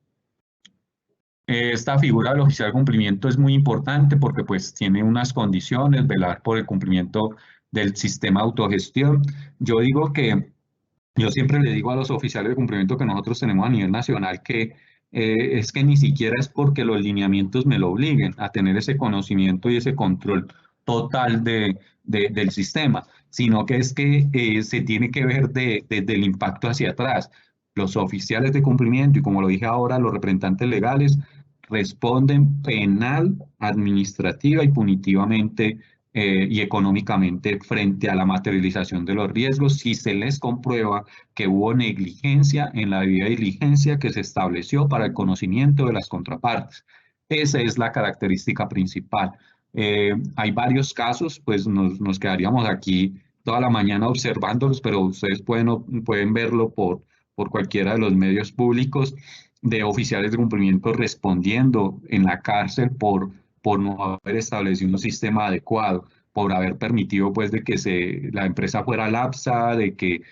Esta figura del oficial de cumplimiento es muy importante porque pues tiene unas condiciones, velar por el cumplimiento del sistema de autogestión. Yo siempre le digo a los oficiales de cumplimiento que nosotros tenemos a nivel nacional que es que ni siquiera es porque los lineamientos me lo obliguen a tener ese conocimiento y ese control total del sistema, sino que es que se tiene que ver desde el impacto hacia atrás. Los oficiales de cumplimiento y como lo dije ahora, los representantes legales responden penal, administrativa y punitivamente y económicamente frente a la materialización de los riesgos si se les comprueba que hubo negligencia en la debida diligencia que se estableció para el conocimiento de las contrapartes. Esa es la característica principal. Hay varios casos, pues nos quedaríamos aquí toda la mañana observándolos, pero ustedes pueden verlo por cualquiera de los medios públicos de oficiales de cumplimiento respondiendo en la cárcel por no haber establecido un sistema adecuado, por haber permitido pues de que la empresa fuera lapsa, de que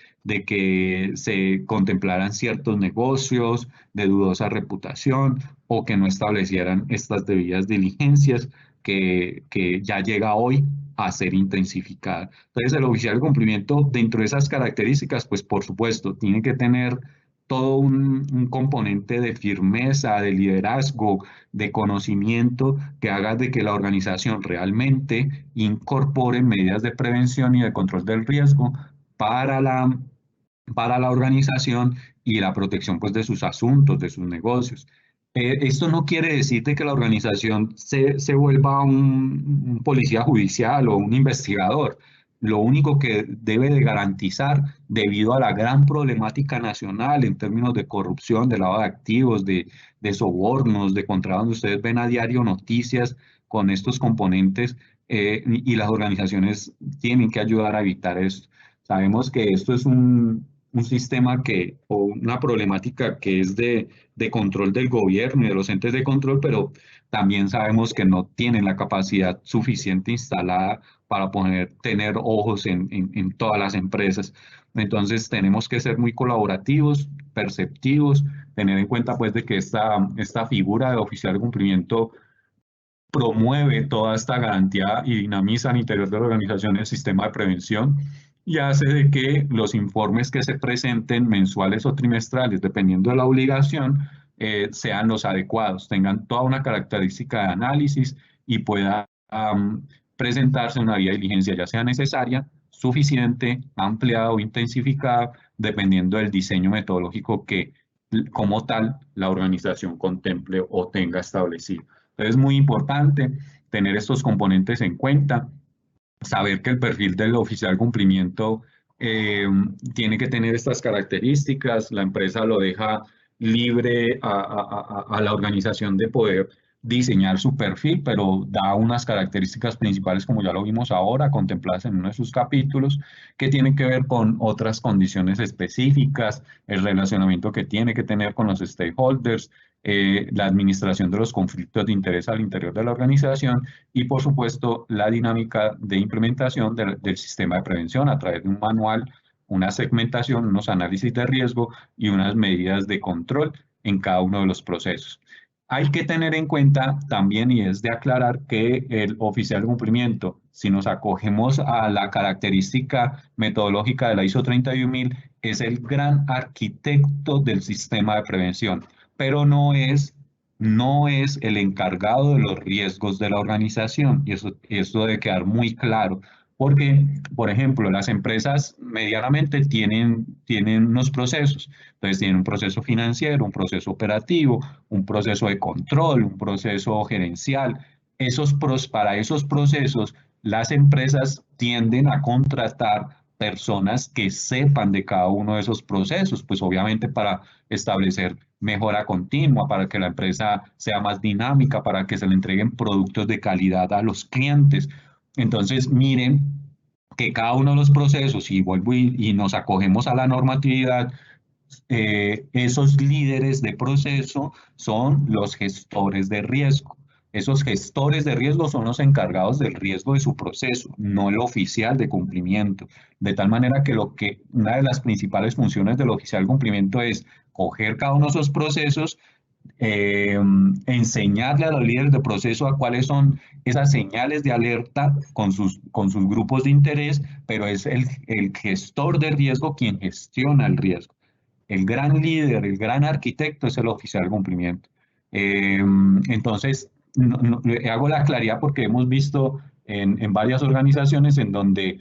se contemplaran ciertos negocios de dudosa reputación o que no establecieran estas debidas diligencias que ya llega hoy a ser intensificada. Entonces el oficial de cumplimiento dentro de esas características, pues por supuesto, tiene que tener todo un componente de firmeza, de liderazgo, de conocimiento que haga de que la organización realmente incorpore medidas de prevención y de control del riesgo para la organización y la protección pues, de sus asuntos, de sus negocios. Esto no quiere decir de que la organización se vuelva un policía judicial o un investigador. lo único que debe de garantizar, debido a la gran problemática nacional en términos de corrupción, de lavado de activos, de sobornos, de contrabando. Ustedes ven a diario noticias con estos componentes, y las organizaciones tienen que ayudar a evitar esto. Sabemos que esto es un sistema o una problemática que es de control del gobierno y de los entes de control, pero también sabemos que no tienen la capacidad suficiente instalada para poder tener ojos en todas las empresas. Entonces tenemos que ser muy colaborativos, perceptivos, tener en cuenta pues de que esta figura de oficial de cumplimiento promueve toda esta garantía y dinamiza al interior de la organización el sistema de prevención y hace de que los informes que se presenten mensuales o trimestrales, dependiendo de la obligación, sean los adecuados, tengan toda una característica de análisis y pueda presentarse una vía de diligencia, ya sea necesaria, suficiente, ampliada o intensificada, dependiendo del diseño metodológico que como tal la organización contemple o tenga establecido. Entonces es muy importante tener estos componentes en cuenta, saber que el perfil del oficial de cumplimiento tiene que tener estas características, la empresa lo deja libre a la organización de poder diseñar su perfil, pero da unas características principales, como ya lo vimos ahora, contempladas en uno de sus capítulos, que tienen que ver con otras condiciones específicas, el relacionamiento que tiene que tener con los stakeholders, la administración de los conflictos de interés al interior de la organización y, por supuesto, la dinámica de implementación del sistema de prevención a través de un manual, una segmentación, unos análisis de riesgo y unas medidas de control en cada uno de los procesos. Hay que tener en cuenta también, y es de aclarar, que el oficial de cumplimiento, si nos acogemos a la característica metodológica de la ISO 31000, es el gran arquitecto del sistema de prevención, pero no es el encargado de los riesgos de la organización, y eso debe quedar muy claro. Porque, por ejemplo, las empresas medianamente tienen unos procesos. Entonces, tienen un proceso financiero, un proceso operativo, un proceso de control, un proceso gerencial. Para esos procesos, las empresas tienden a contratar personas que sepan de cada uno de esos procesos, pues obviamente para establecer mejora continua, para que la empresa sea más dinámica, para que se le entreguen productos de calidad a los clientes. Entonces, miren que cada uno de los procesos, y vuelvo y nos acogemos a la normatividad, esos líderes de proceso son los gestores de riesgo. Esos gestores de riesgo son los encargados del riesgo de su proceso, no el oficial de cumplimiento. De tal manera que una de las principales funciones del oficial de cumplimiento es coger cada uno de esos procesos, enseñarle a los líderes de proceso a cuáles son esas señales de alerta con sus grupos de interés, pero es el gestor de riesgo quien gestiona el riesgo. El gran líder, el gran arquitecto es el oficial de cumplimiento. Entonces, hago la claridad porque hemos visto en varias organizaciones en donde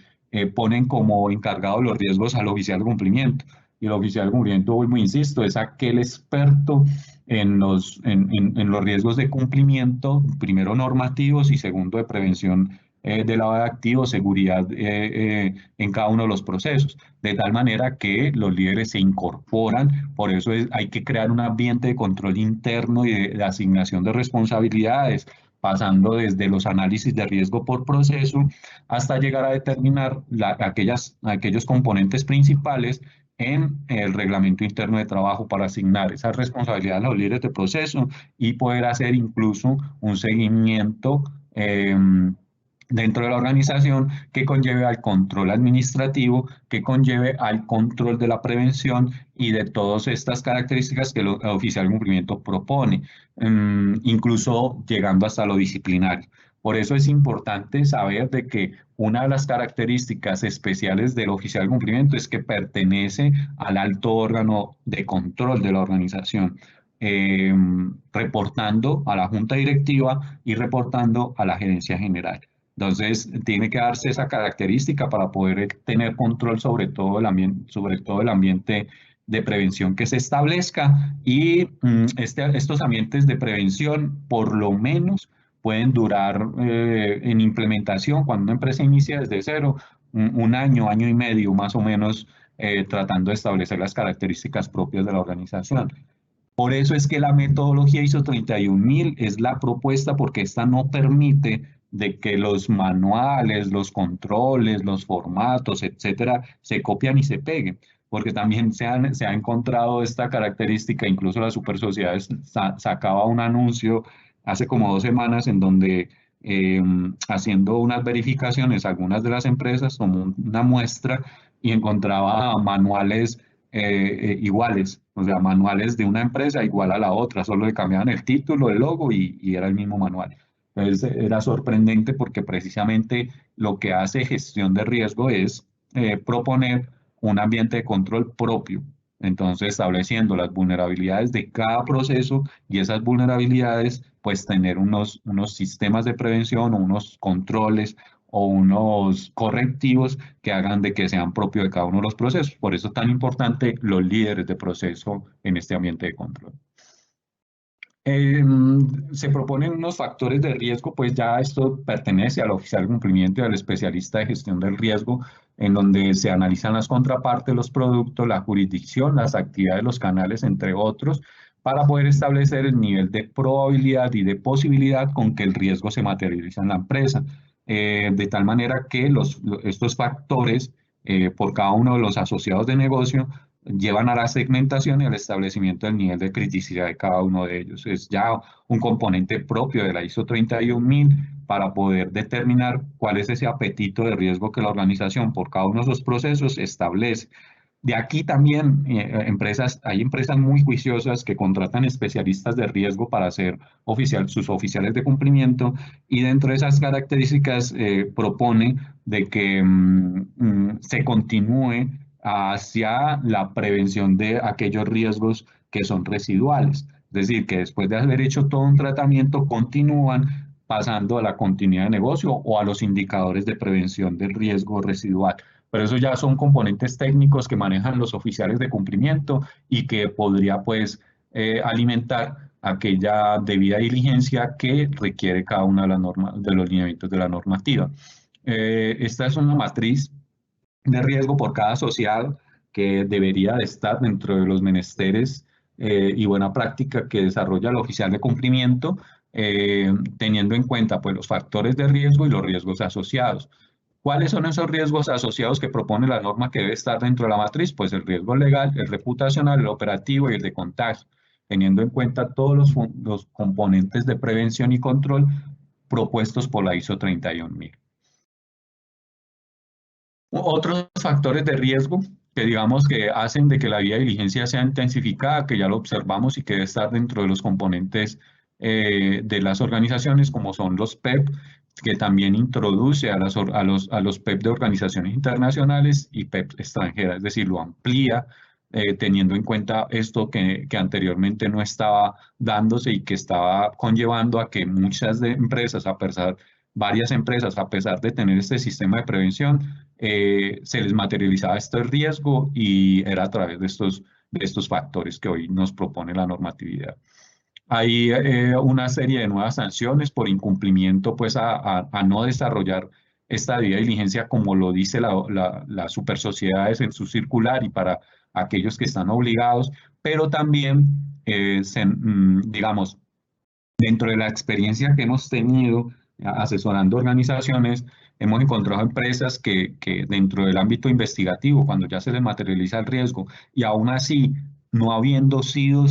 ponen como encargado de los riesgos al oficial de cumplimiento. Y el oficial de cumplimiento, vuelvo, insisto, es aquel experto en los riesgos de cumplimiento, primero normativos y segundo de prevención de lavado de activos, seguridad en cada uno de los procesos, de tal manera que los líderes se incorporan. Por eso hay que crear un ambiente de control interno y de asignación de responsabilidades, pasando desde los análisis de riesgo por proceso hasta llegar a determinar aquellos componentes principales en el reglamento interno de trabajo para asignar esa responsabilidad a los líderes de proceso y poder hacer incluso un seguimiento dentro de la organización que conlleve al control administrativo, que conlleve al control de la prevención y de todas estas características que el oficial de cumplimiento propone, incluso llegando hasta lo disciplinario. Por eso es importante saber de que una de las características especiales del oficial de cumplimiento es que pertenece al alto órgano de control de la organización, reportando a la junta directiva y reportando a la gerencia general. Entonces, tiene que darse esa característica para poder tener control sobre todo el ambiente de prevención que se establezca, y estos ambientes de prevención por lo menos pueden durar en implementación, cuando una empresa inicia desde cero, un año, año y medio más o menos, tratando de establecer las características propias de la organización. Por eso es que la metodología ISO 31000 es la propuesta, porque esta no permite de que los manuales, los controles, los formatos, etcétera, se copian y se peguen, porque también se ha encontrado esta característica. Incluso las supersociedades sacaba un anuncio hace como 2 semanas en donde haciendo unas verificaciones, algunas de las empresas tomó una muestra y encontraba manuales iguales, o sea, manuales de una empresa igual a la otra, solo le cambiaban el título, el logo y era el mismo manual. Entonces era sorprendente, porque precisamente lo que hace gestión de riesgo es proponer un ambiente de control propio. Entonces, estableciendo las vulnerabilidades de cada proceso, y esas vulnerabilidades, pues tener unos sistemas de prevención o unos controles o unos correctivos que hagan de que sean propios de cada uno de los procesos. Por eso es tan importante los líderes de proceso en este ambiente de control. Se proponen unos factores de riesgo, pues ya esto pertenece al oficial de cumplimiento y al especialista de gestión del riesgo, en donde se analizan las contrapartes, los productos, la jurisdicción, las actividades, los canales, entre otros, para poder establecer el nivel de probabilidad y de posibilidad con que el riesgo se materializa en la empresa, de tal manera que estos factores, por cada uno de los asociados de negocio, llevan a la segmentación y al establecimiento del nivel de criticidad de cada uno de ellos. Es ya un componente propio de la ISO 31000 para poder determinar cuál es ese apetito de riesgo que la organización por cada uno de esos procesos establece. De aquí también hay empresas muy juiciosas que contratan especialistas de riesgo para ser sus oficiales de cumplimiento, y dentro de esas características propone de que se continúe hacia la prevención de aquellos riesgos que son residuales. Es decir, que después de haber hecho todo un tratamiento, continúan pasando a la continuidad de negocio o a los indicadores de prevención del riesgo residual. Pero eso ya son componentes técnicos que manejan los oficiales de cumplimiento y que podría, pues, alimentar aquella debida diligencia que requiere cada una de las normas, de los lineamientos de la normativa. Esta es una matriz de riesgo por cada asociado que debería de estar dentro de los menesteres y buena práctica que desarrolla el oficial de cumplimiento, teniendo en cuenta, pues, los factores de riesgo y los riesgos asociados. ¿Cuáles son esos riesgos asociados que propone la norma que debe estar dentro de la matriz? Pues el riesgo legal, el reputacional, el operativo y el de contagio, teniendo en cuenta todos los componentes de prevención y control propuestos por la ISO 31000. Otros factores de riesgo que digamos que hacen de que la vía de diligencia sea intensificada, que ya lo observamos y que debe estar dentro de los componentes de las organizaciones, como son los PEP, que también introduce a los PEP de organizaciones internacionales y PEP extranjeras, es decir, lo amplía, teniendo en cuenta esto que anteriormente no estaba dándose y que estaba conllevando a que muchas varias empresas, a pesar de tener este sistema de prevención, se les materializaba este riesgo, y era a través de estos factores que hoy nos propone la normatividad. Hay una serie de nuevas sanciones por incumplimiento, pues, a no desarrollar esta debida diligencia, como lo dice las supersociedades en su circular, y para aquellos que están obligados, pero también, digamos, dentro de la experiencia que hemos tenido asesorando organizaciones, hemos encontrado empresas que dentro del ámbito investigativo, cuando ya se les materializa el riesgo, y aún así no habiendo sido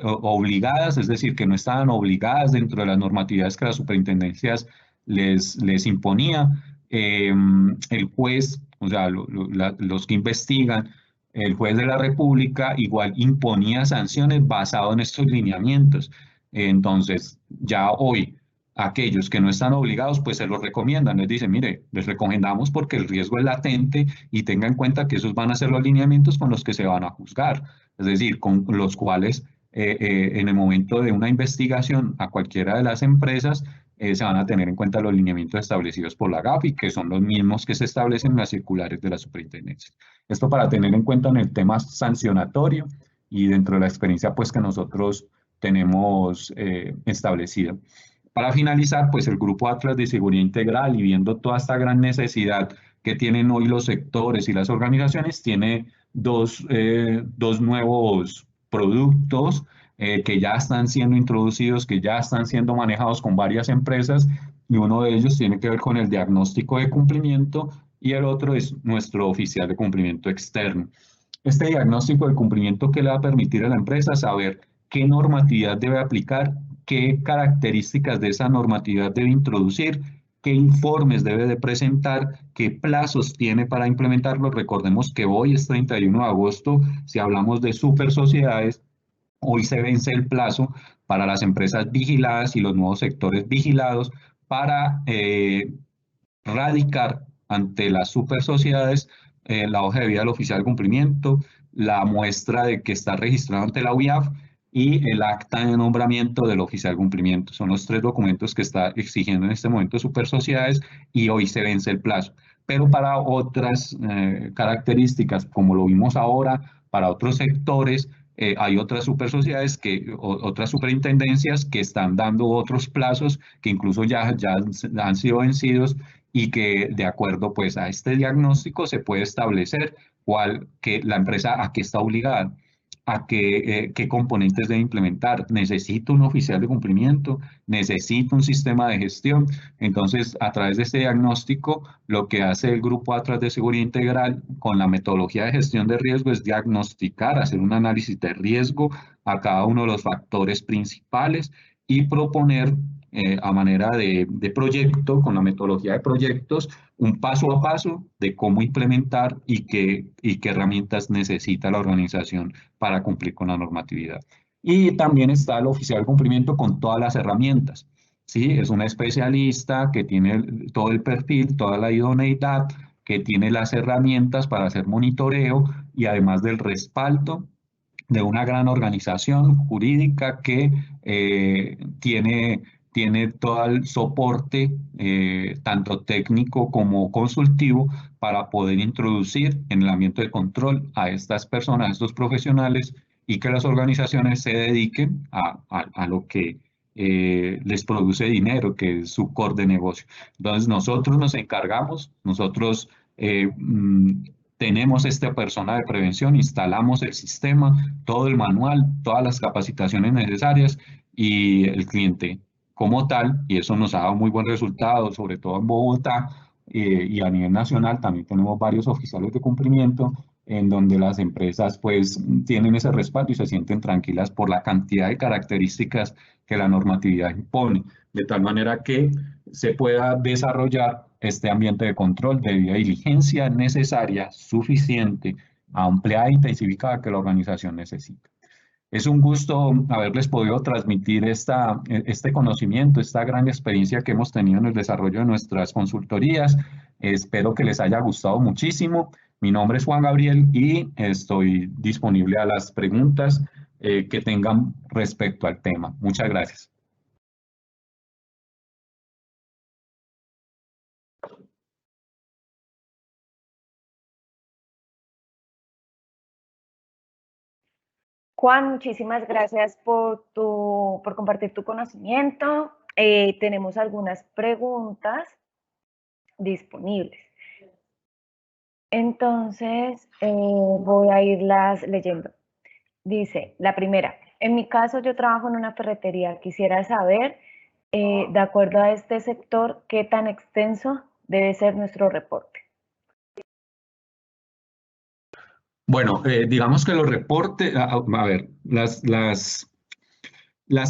obligadas, es decir, que no estaban obligadas dentro de las normatividades que las superintendencias les imponía, el juez, o sea, los que investigan, el juez de la República igual imponía sanciones basado en estos lineamientos. Entonces, ya hoy, aquellos que no están obligados, pues se los recomiendan. Les dicen, mire, les recomendamos porque el riesgo es latente, y tenga en cuenta que esos van a ser los lineamientos con los que se van a juzgar. Es decir, con los cuales en el momento de una investigación a cualquiera de las empresas, se van a tener en cuenta los lineamientos establecidos por la GAFI, que son los mismos que se establecen en las circulares de la superintendencia. Esto para tener en cuenta en el tema sancionatorio y dentro de la experiencia, pues, que nosotros tenemos establecida. Para finalizar, pues el Grupo Atlas de Seguridad Integral, y viendo toda esta gran necesidad que tienen hoy los sectores y las organizaciones, tiene dos nuevos productos que ya están siendo introducidos, que ya están siendo manejados con varias empresas, y uno de ellos tiene que ver con el diagnóstico de cumplimiento y el otro es nuestro oficial de cumplimiento externo. Este diagnóstico de cumplimiento que le va a permitir a la empresa saber qué normatividad debe aplicar, qué características de esa normatividad debe introducir, qué informes debe de presentar, qué plazos tiene para implementarlo. Recordemos que hoy es 31 de agosto, si hablamos de super sociedades, hoy se vence el plazo para las empresas vigiladas y los nuevos sectores vigilados para radicar ante las super sociedades la hoja de vida del oficial de cumplimiento, la muestra de que está registrado ante la UIAF y el acta de nombramiento del oficial de cumplimiento. Son los tres documentos que está exigiendo en este momento super sociedades y hoy se vence el plazo. Pero para otras características, como lo vimos ahora, para otros sectores, hay otras super sociedades, otras superintendencias que están dando otros plazos que incluso ya han sido vencidos y que de acuerdo pues a este diagnóstico se puede establecer que la empresa a qué está obligada, a qué componentes debe implementar. Necesita un oficial de cumplimiento, necesita un sistema de gestión. Entonces, a través de este diagnóstico, lo que hace el Grupo Atlas de Seguridad Integral con la metodología de gestión de riesgo es diagnosticar, hacer un análisis de riesgo a cada uno de los factores principales y proponer a manera de proyecto, con la metodología de proyectos, un paso a paso de cómo implementar y qué herramientas necesita la organización para cumplir con la normatividad. Y también está el oficial de cumplimiento con todas las herramientas. ¿Sí? Es un especialista que tiene todo el perfil, toda la idoneidad, que tiene las herramientas para hacer monitoreo y además del respaldo de una gran organización jurídica que tiene todo el soporte, tanto técnico como consultivo, para poder introducir en el ambiente de control a estas personas, a estos profesionales, y que las organizaciones se dediquen a lo que les produce dinero, que es su core de negocio. Entonces nosotros nos encargamos, nosotros tenemos esta persona de prevención, instalamos el sistema, todo el manual, todas las capacitaciones necesarias y el cliente como tal, y eso nos ha dado muy buen resultado, sobre todo en Bogotá y a nivel nacional también tenemos varios oficiales de cumplimiento en donde las empresas pues tienen ese respaldo y se sienten tranquilas por la cantidad de características que la normatividad impone, de tal manera que se pueda desarrollar este ambiente de control de debida diligencia necesaria, suficiente, ampliada e intensificada que la organización necesita. Es un gusto haberles podido transmitir este conocimiento, esta gran experiencia que hemos tenido en el desarrollo de nuestras consultorías. Espero que les haya gustado muchísimo. Mi nombre es Juan Gabriel y estoy disponible a las preguntas que tengan respecto al tema. Muchas gracias. Juan, muchísimas gracias por compartir tu conocimiento. Tenemos algunas preguntas disponibles. Entonces, voy a irlas leyendo. Dice, la primera, en mi caso yo trabajo en una ferretería. Quisiera saber, de acuerdo a este sector, qué tan extenso debe ser nuestro reporte. Bueno, digamos que los reportes, a ver, las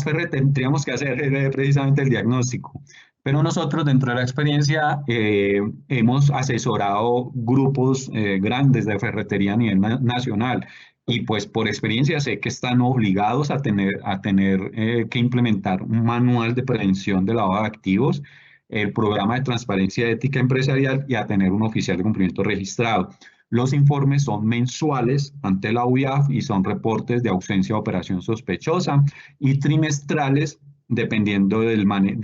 ferreterías tendríamos que hacer precisamente el diagnóstico, pero nosotros dentro de la experiencia hemos asesorado grupos grandes de ferretería a nivel nacional y pues por experiencia sé que están obligados a tener que implementar un manual de prevención de lavado de activos, el programa de transparencia ética empresarial y a tener un oficial de cumplimiento registrado. Los informes son mensuales ante la UIAF y son reportes de ausencia de operación sospechosa y trimestrales dependiendo del manejo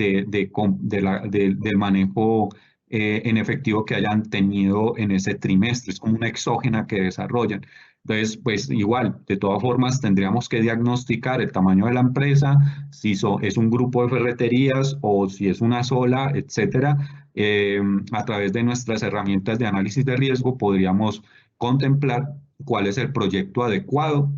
en efectivo que hayan tenido en ese trimestre. Es como una exógena que desarrollan. Entonces, pues igual, de todas formas, tendríamos que diagnosticar el tamaño de la empresa, si es un grupo de ferreterías o si es una sola, etcétera. A través de nuestras herramientas de análisis de riesgo podríamos contemplar cuál es el proyecto adecuado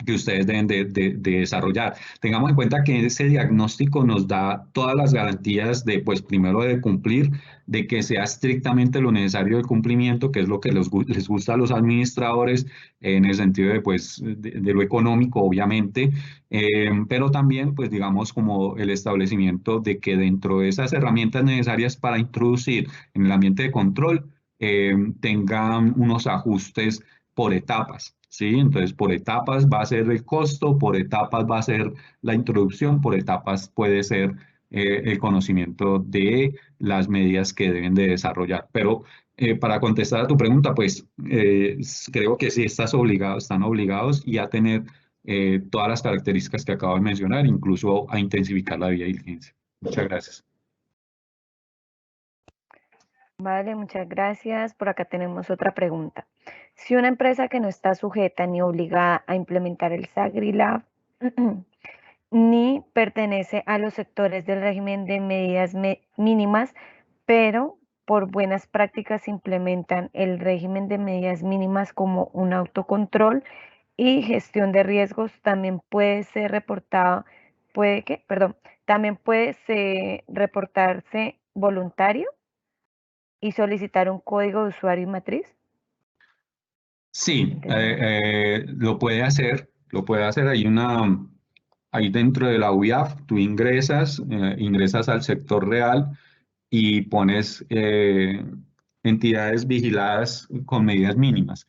que ustedes deben de desarrollar. Tengamos en cuenta que ese diagnóstico nos da todas las garantías de, pues primero de cumplir, de que sea estrictamente lo necesario de cumplimiento, que es lo que les gusta a los administradores en el sentido de, pues, de lo económico, obviamente, pero también, pues digamos, como el establecimiento de que dentro de esas herramientas necesarias para introducir en el ambiente de control, tengan unos ajustes por etapas. ¿Sí? Entonces, por etapas va a ser el costo, por etapas va a ser la introducción, por etapas puede ser el conocimiento de las medidas que deben de desarrollar. Pero para contestar a tu pregunta, pues creo que sí están obligados y a tener todas las características que acabo de mencionar, incluso a intensificar la vía de diligencia. Muchas gracias. Vale, muchas gracias. Por acá tenemos otra pregunta. Si una empresa que no está sujeta ni obligada a implementar el SAGRI-LAB ni pertenece a los sectores del régimen de medidas mínimas, pero por buenas prácticas implementan el régimen de medidas mínimas como un autocontrol y gestión de riesgos, también puede ser reportado, también puede reportarse voluntario y solicitar un código de usuario y matriz. Sí, lo puede hacer, ahí dentro de la UIAF, tú ingresas al sector real y pones entidades vigiladas con medidas mínimas.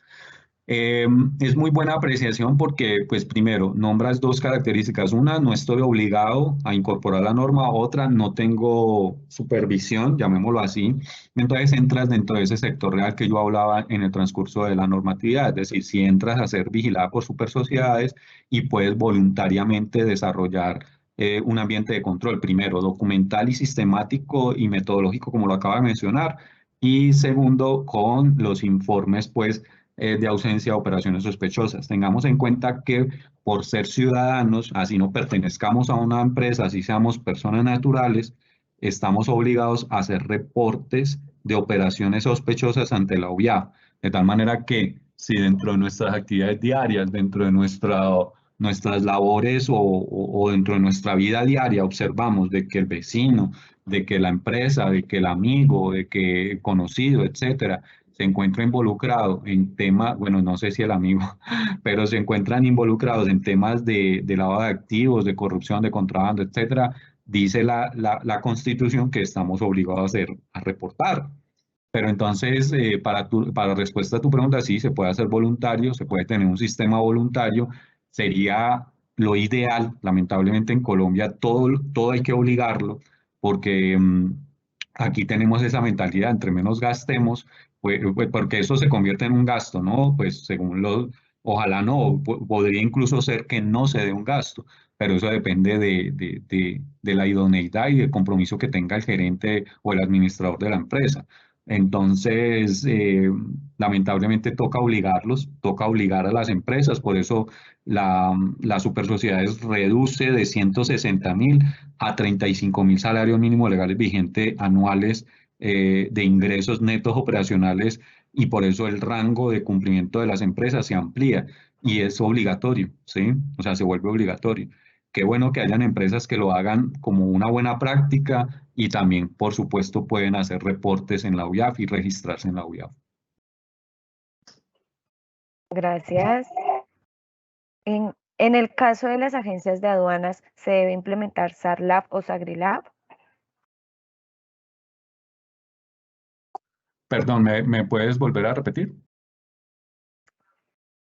Es muy buena apreciación porque, pues primero, nombras dos características. Una, no estoy obligado a incorporar la norma. Otra, no tengo supervisión, llamémoslo así. Entonces entras dentro de ese sector real que yo hablaba en el transcurso de la normatividad. Es decir, si entras a ser vigilada por super sociedades y puedes voluntariamente desarrollar un ambiente de control, primero, documental y sistemático y metodológico, como lo acaba de mencionar. Y segundo, con los informes, pues, de ausencia de operaciones sospechosas. Tengamos en cuenta que por ser ciudadanos, así no pertenezcamos a una empresa, así seamos personas naturales, estamos obligados a hacer reportes de operaciones sospechosas ante la UIAF, de tal manera que si dentro de nuestras actividades diarias, dentro de nuestras labores o dentro de nuestra vida diaria observamos de que el vecino, de que la empresa, de que el amigo, de que el conocido, etcétera, se encuentra involucrado en temas, bueno, no sé si el amigo, pero se encuentran involucrados en temas de lavado de activos, de corrupción, de contrabando, etcétera, dice la Constitución que estamos obligados a reportar. Pero entonces, para respuesta a tu pregunta, sí, se puede hacer voluntario, se puede tener un sistema voluntario, sería lo ideal. Lamentablemente en Colombia todo hay que obligarlo, porque aquí tenemos esa mentalidad, entre menos gastemos, pues, porque eso se convierte en un gasto, ¿no? Pues según ojalá no, podría incluso ser que no se dé un gasto, pero eso depende de la idoneidad y del compromiso que tenga el gerente o el administrador de la empresa. Entonces, lamentablemente toca obligar a las empresas, por eso la super sociedades reduce de 160.000 a 35.000 salarios mínimos legales vigentes anuales de ingresos netos operacionales y por eso el rango de cumplimiento de las empresas se amplía y es obligatorio, ¿sí? O sea, se vuelve obligatorio. Qué bueno que hayan empresas que lo hagan como una buena práctica y también, por supuesto, pueden hacer reportes en la UIAF y registrarse en la UIAF. Gracias. En el caso de las agencias de aduanas, ¿se debe implementar SAR-LAB o SAGRI-LAB? Perdón, ¿me puedes volver a repetir?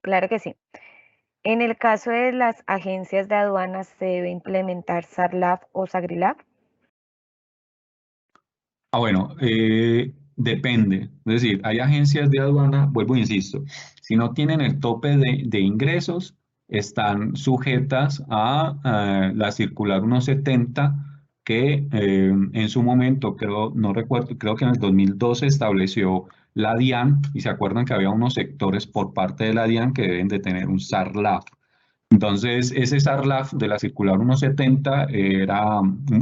Claro que sí. En el caso de las agencias de aduanas, ¿se debe implementar SAR-LAB o SAGRI-LAB? Bueno, depende. Es decir, hay agencias de aduana, vuelvo e insisto, si no tienen el tope de ingresos, están sujetas a la circular 170 que en su momento, no recuerdo, creo que en el 2012 estableció la DIAN, y se acuerdan que había unos sectores por parte de la DIAN que deben de tener un SARLAF. Entonces, ese SARLAF de la circular 170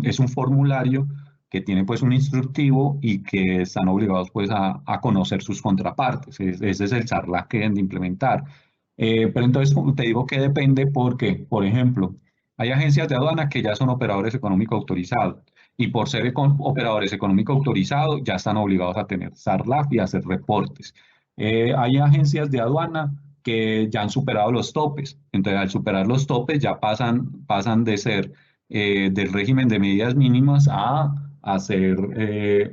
es un formulario que tiene pues un instructivo y que están obligados pues a conocer sus contrapartes. Ese es el SARLAF que deben de implementar. Pero entonces, como te digo que depende porque, por ejemplo, hay agencias de aduana que ya son operadores económicos autorizados y por ser operadores económicos autorizados ya están obligados a tener SARLAF y a hacer reportes. Hay agencias de aduana que ya han superado los topes. Entonces, al superar los topes ya pasan de ser del régimen de medidas mínimas a ser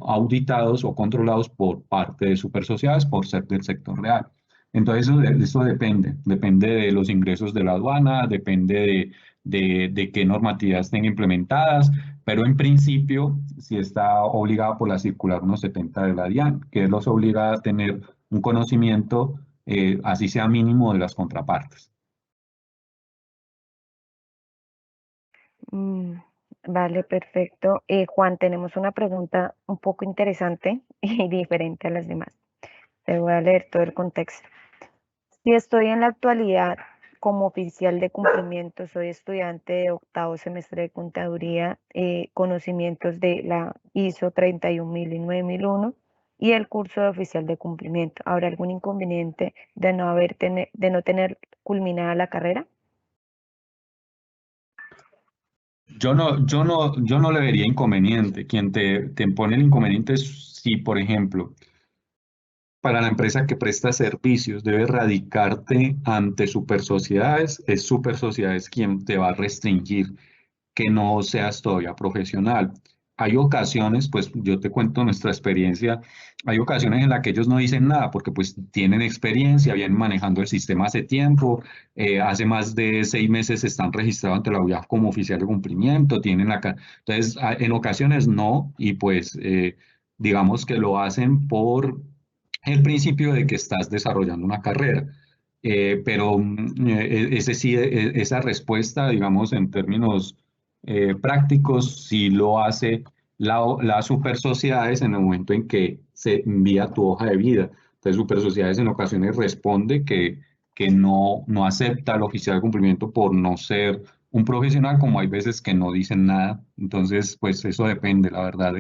auditados o controlados por parte de supersociedades por ser del sector real. Entonces, eso depende de los ingresos de la aduana, depende de qué normatividades estén implementadas, pero en principio sí está obligada por la circular 170 de la DIAN, que los obliga a tener un conocimiento, así sea mínimo, de las contrapartes. Vale, perfecto. Juan, tenemos una pregunta un poco interesante y diferente a las demás. Te voy a leer todo el contexto. Si estoy en la actualidad como oficial de cumplimiento, soy estudiante de octavo semestre de contaduría, conocimientos de la ISO 31000 y 9001 y el curso de oficial de cumplimiento. ¿Habrá algún inconveniente de no tener culminada la carrera? Yo no le vería inconveniente. Quien te impone el inconveniente es si, por ejemplo, para la empresa que presta servicios debe radicarte ante supersociedades, es supersociedades quien te va a restringir que no seas todavía profesional. Hay ocasiones, pues yo te cuento nuestra experiencia, hay ocasiones en las que ellos no dicen nada porque pues tienen experiencia, vienen manejando el sistema hace tiempo, hace más de 6 meses están registrados ante la UIAF como oficial de cumplimiento, tienen acá, entonces en ocasiones no, y pues digamos que lo hacen por el principio de que estás desarrollando una carrera. Pero ese sí, esa respuesta, digamos, en términos prácticos, sí lo hace las supersociedades en el momento en que se envía tu hoja de vida. Entonces, supersociedades en ocasiones responde que no acepta el oficial de cumplimiento por no ser un profesional, como hay veces que no dicen nada. Entonces, pues eso depende, la verdad,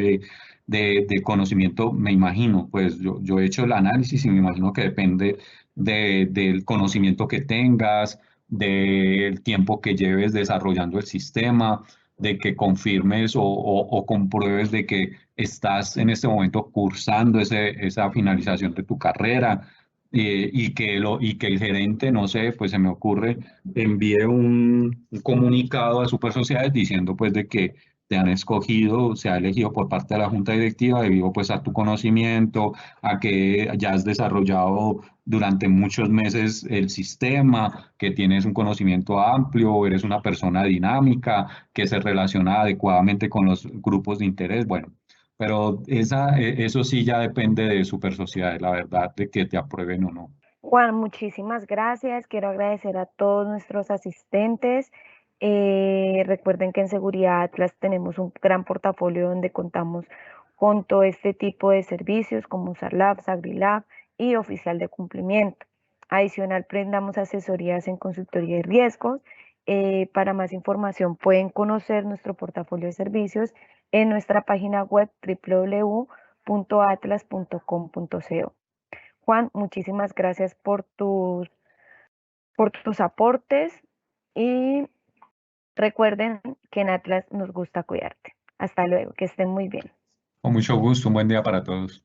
de conocimiento, me imagino. Pues yo he hecho el análisis y me imagino que depende del conocimiento que tengas, del tiempo que lleves desarrollando el sistema, de que confirmes o compruebes de que estás en este momento cursando esa finalización de tu carrera, y que el gerente, no sé, pues se me ocurre, envíe un comunicado a Supersociedades diciendo pues de que te han escogido, se ha elegido por parte de la Junta Directiva debido pues a tu conocimiento, a que ya has desarrollado durante muchos meses el sistema, que tienes un conocimiento amplio, eres una persona dinámica, que se relaciona adecuadamente con los grupos de interés. Bueno, pero eso sí ya depende de Supersociedades, la verdad, de que te aprueben o no. Juan, muchísimas gracias. Quiero agradecer a todos nuestros asistentes. Recuerden que en Seguridad Atlas tenemos un gran portafolio donde contamos con todo este tipo de servicios como SARLAF, SAGRILAF y oficial de cumplimiento. Adicional, prendamos asesorías en consultoría y riesgos. Para más información pueden conocer nuestro portafolio de servicios en nuestra página web www.atlas.com.co. Juan, muchísimas gracias por tus aportes y recuerden que en Atlas nos gusta cuidarte. Hasta luego, que estén muy bien. Con mucho gusto, un buen día para todos.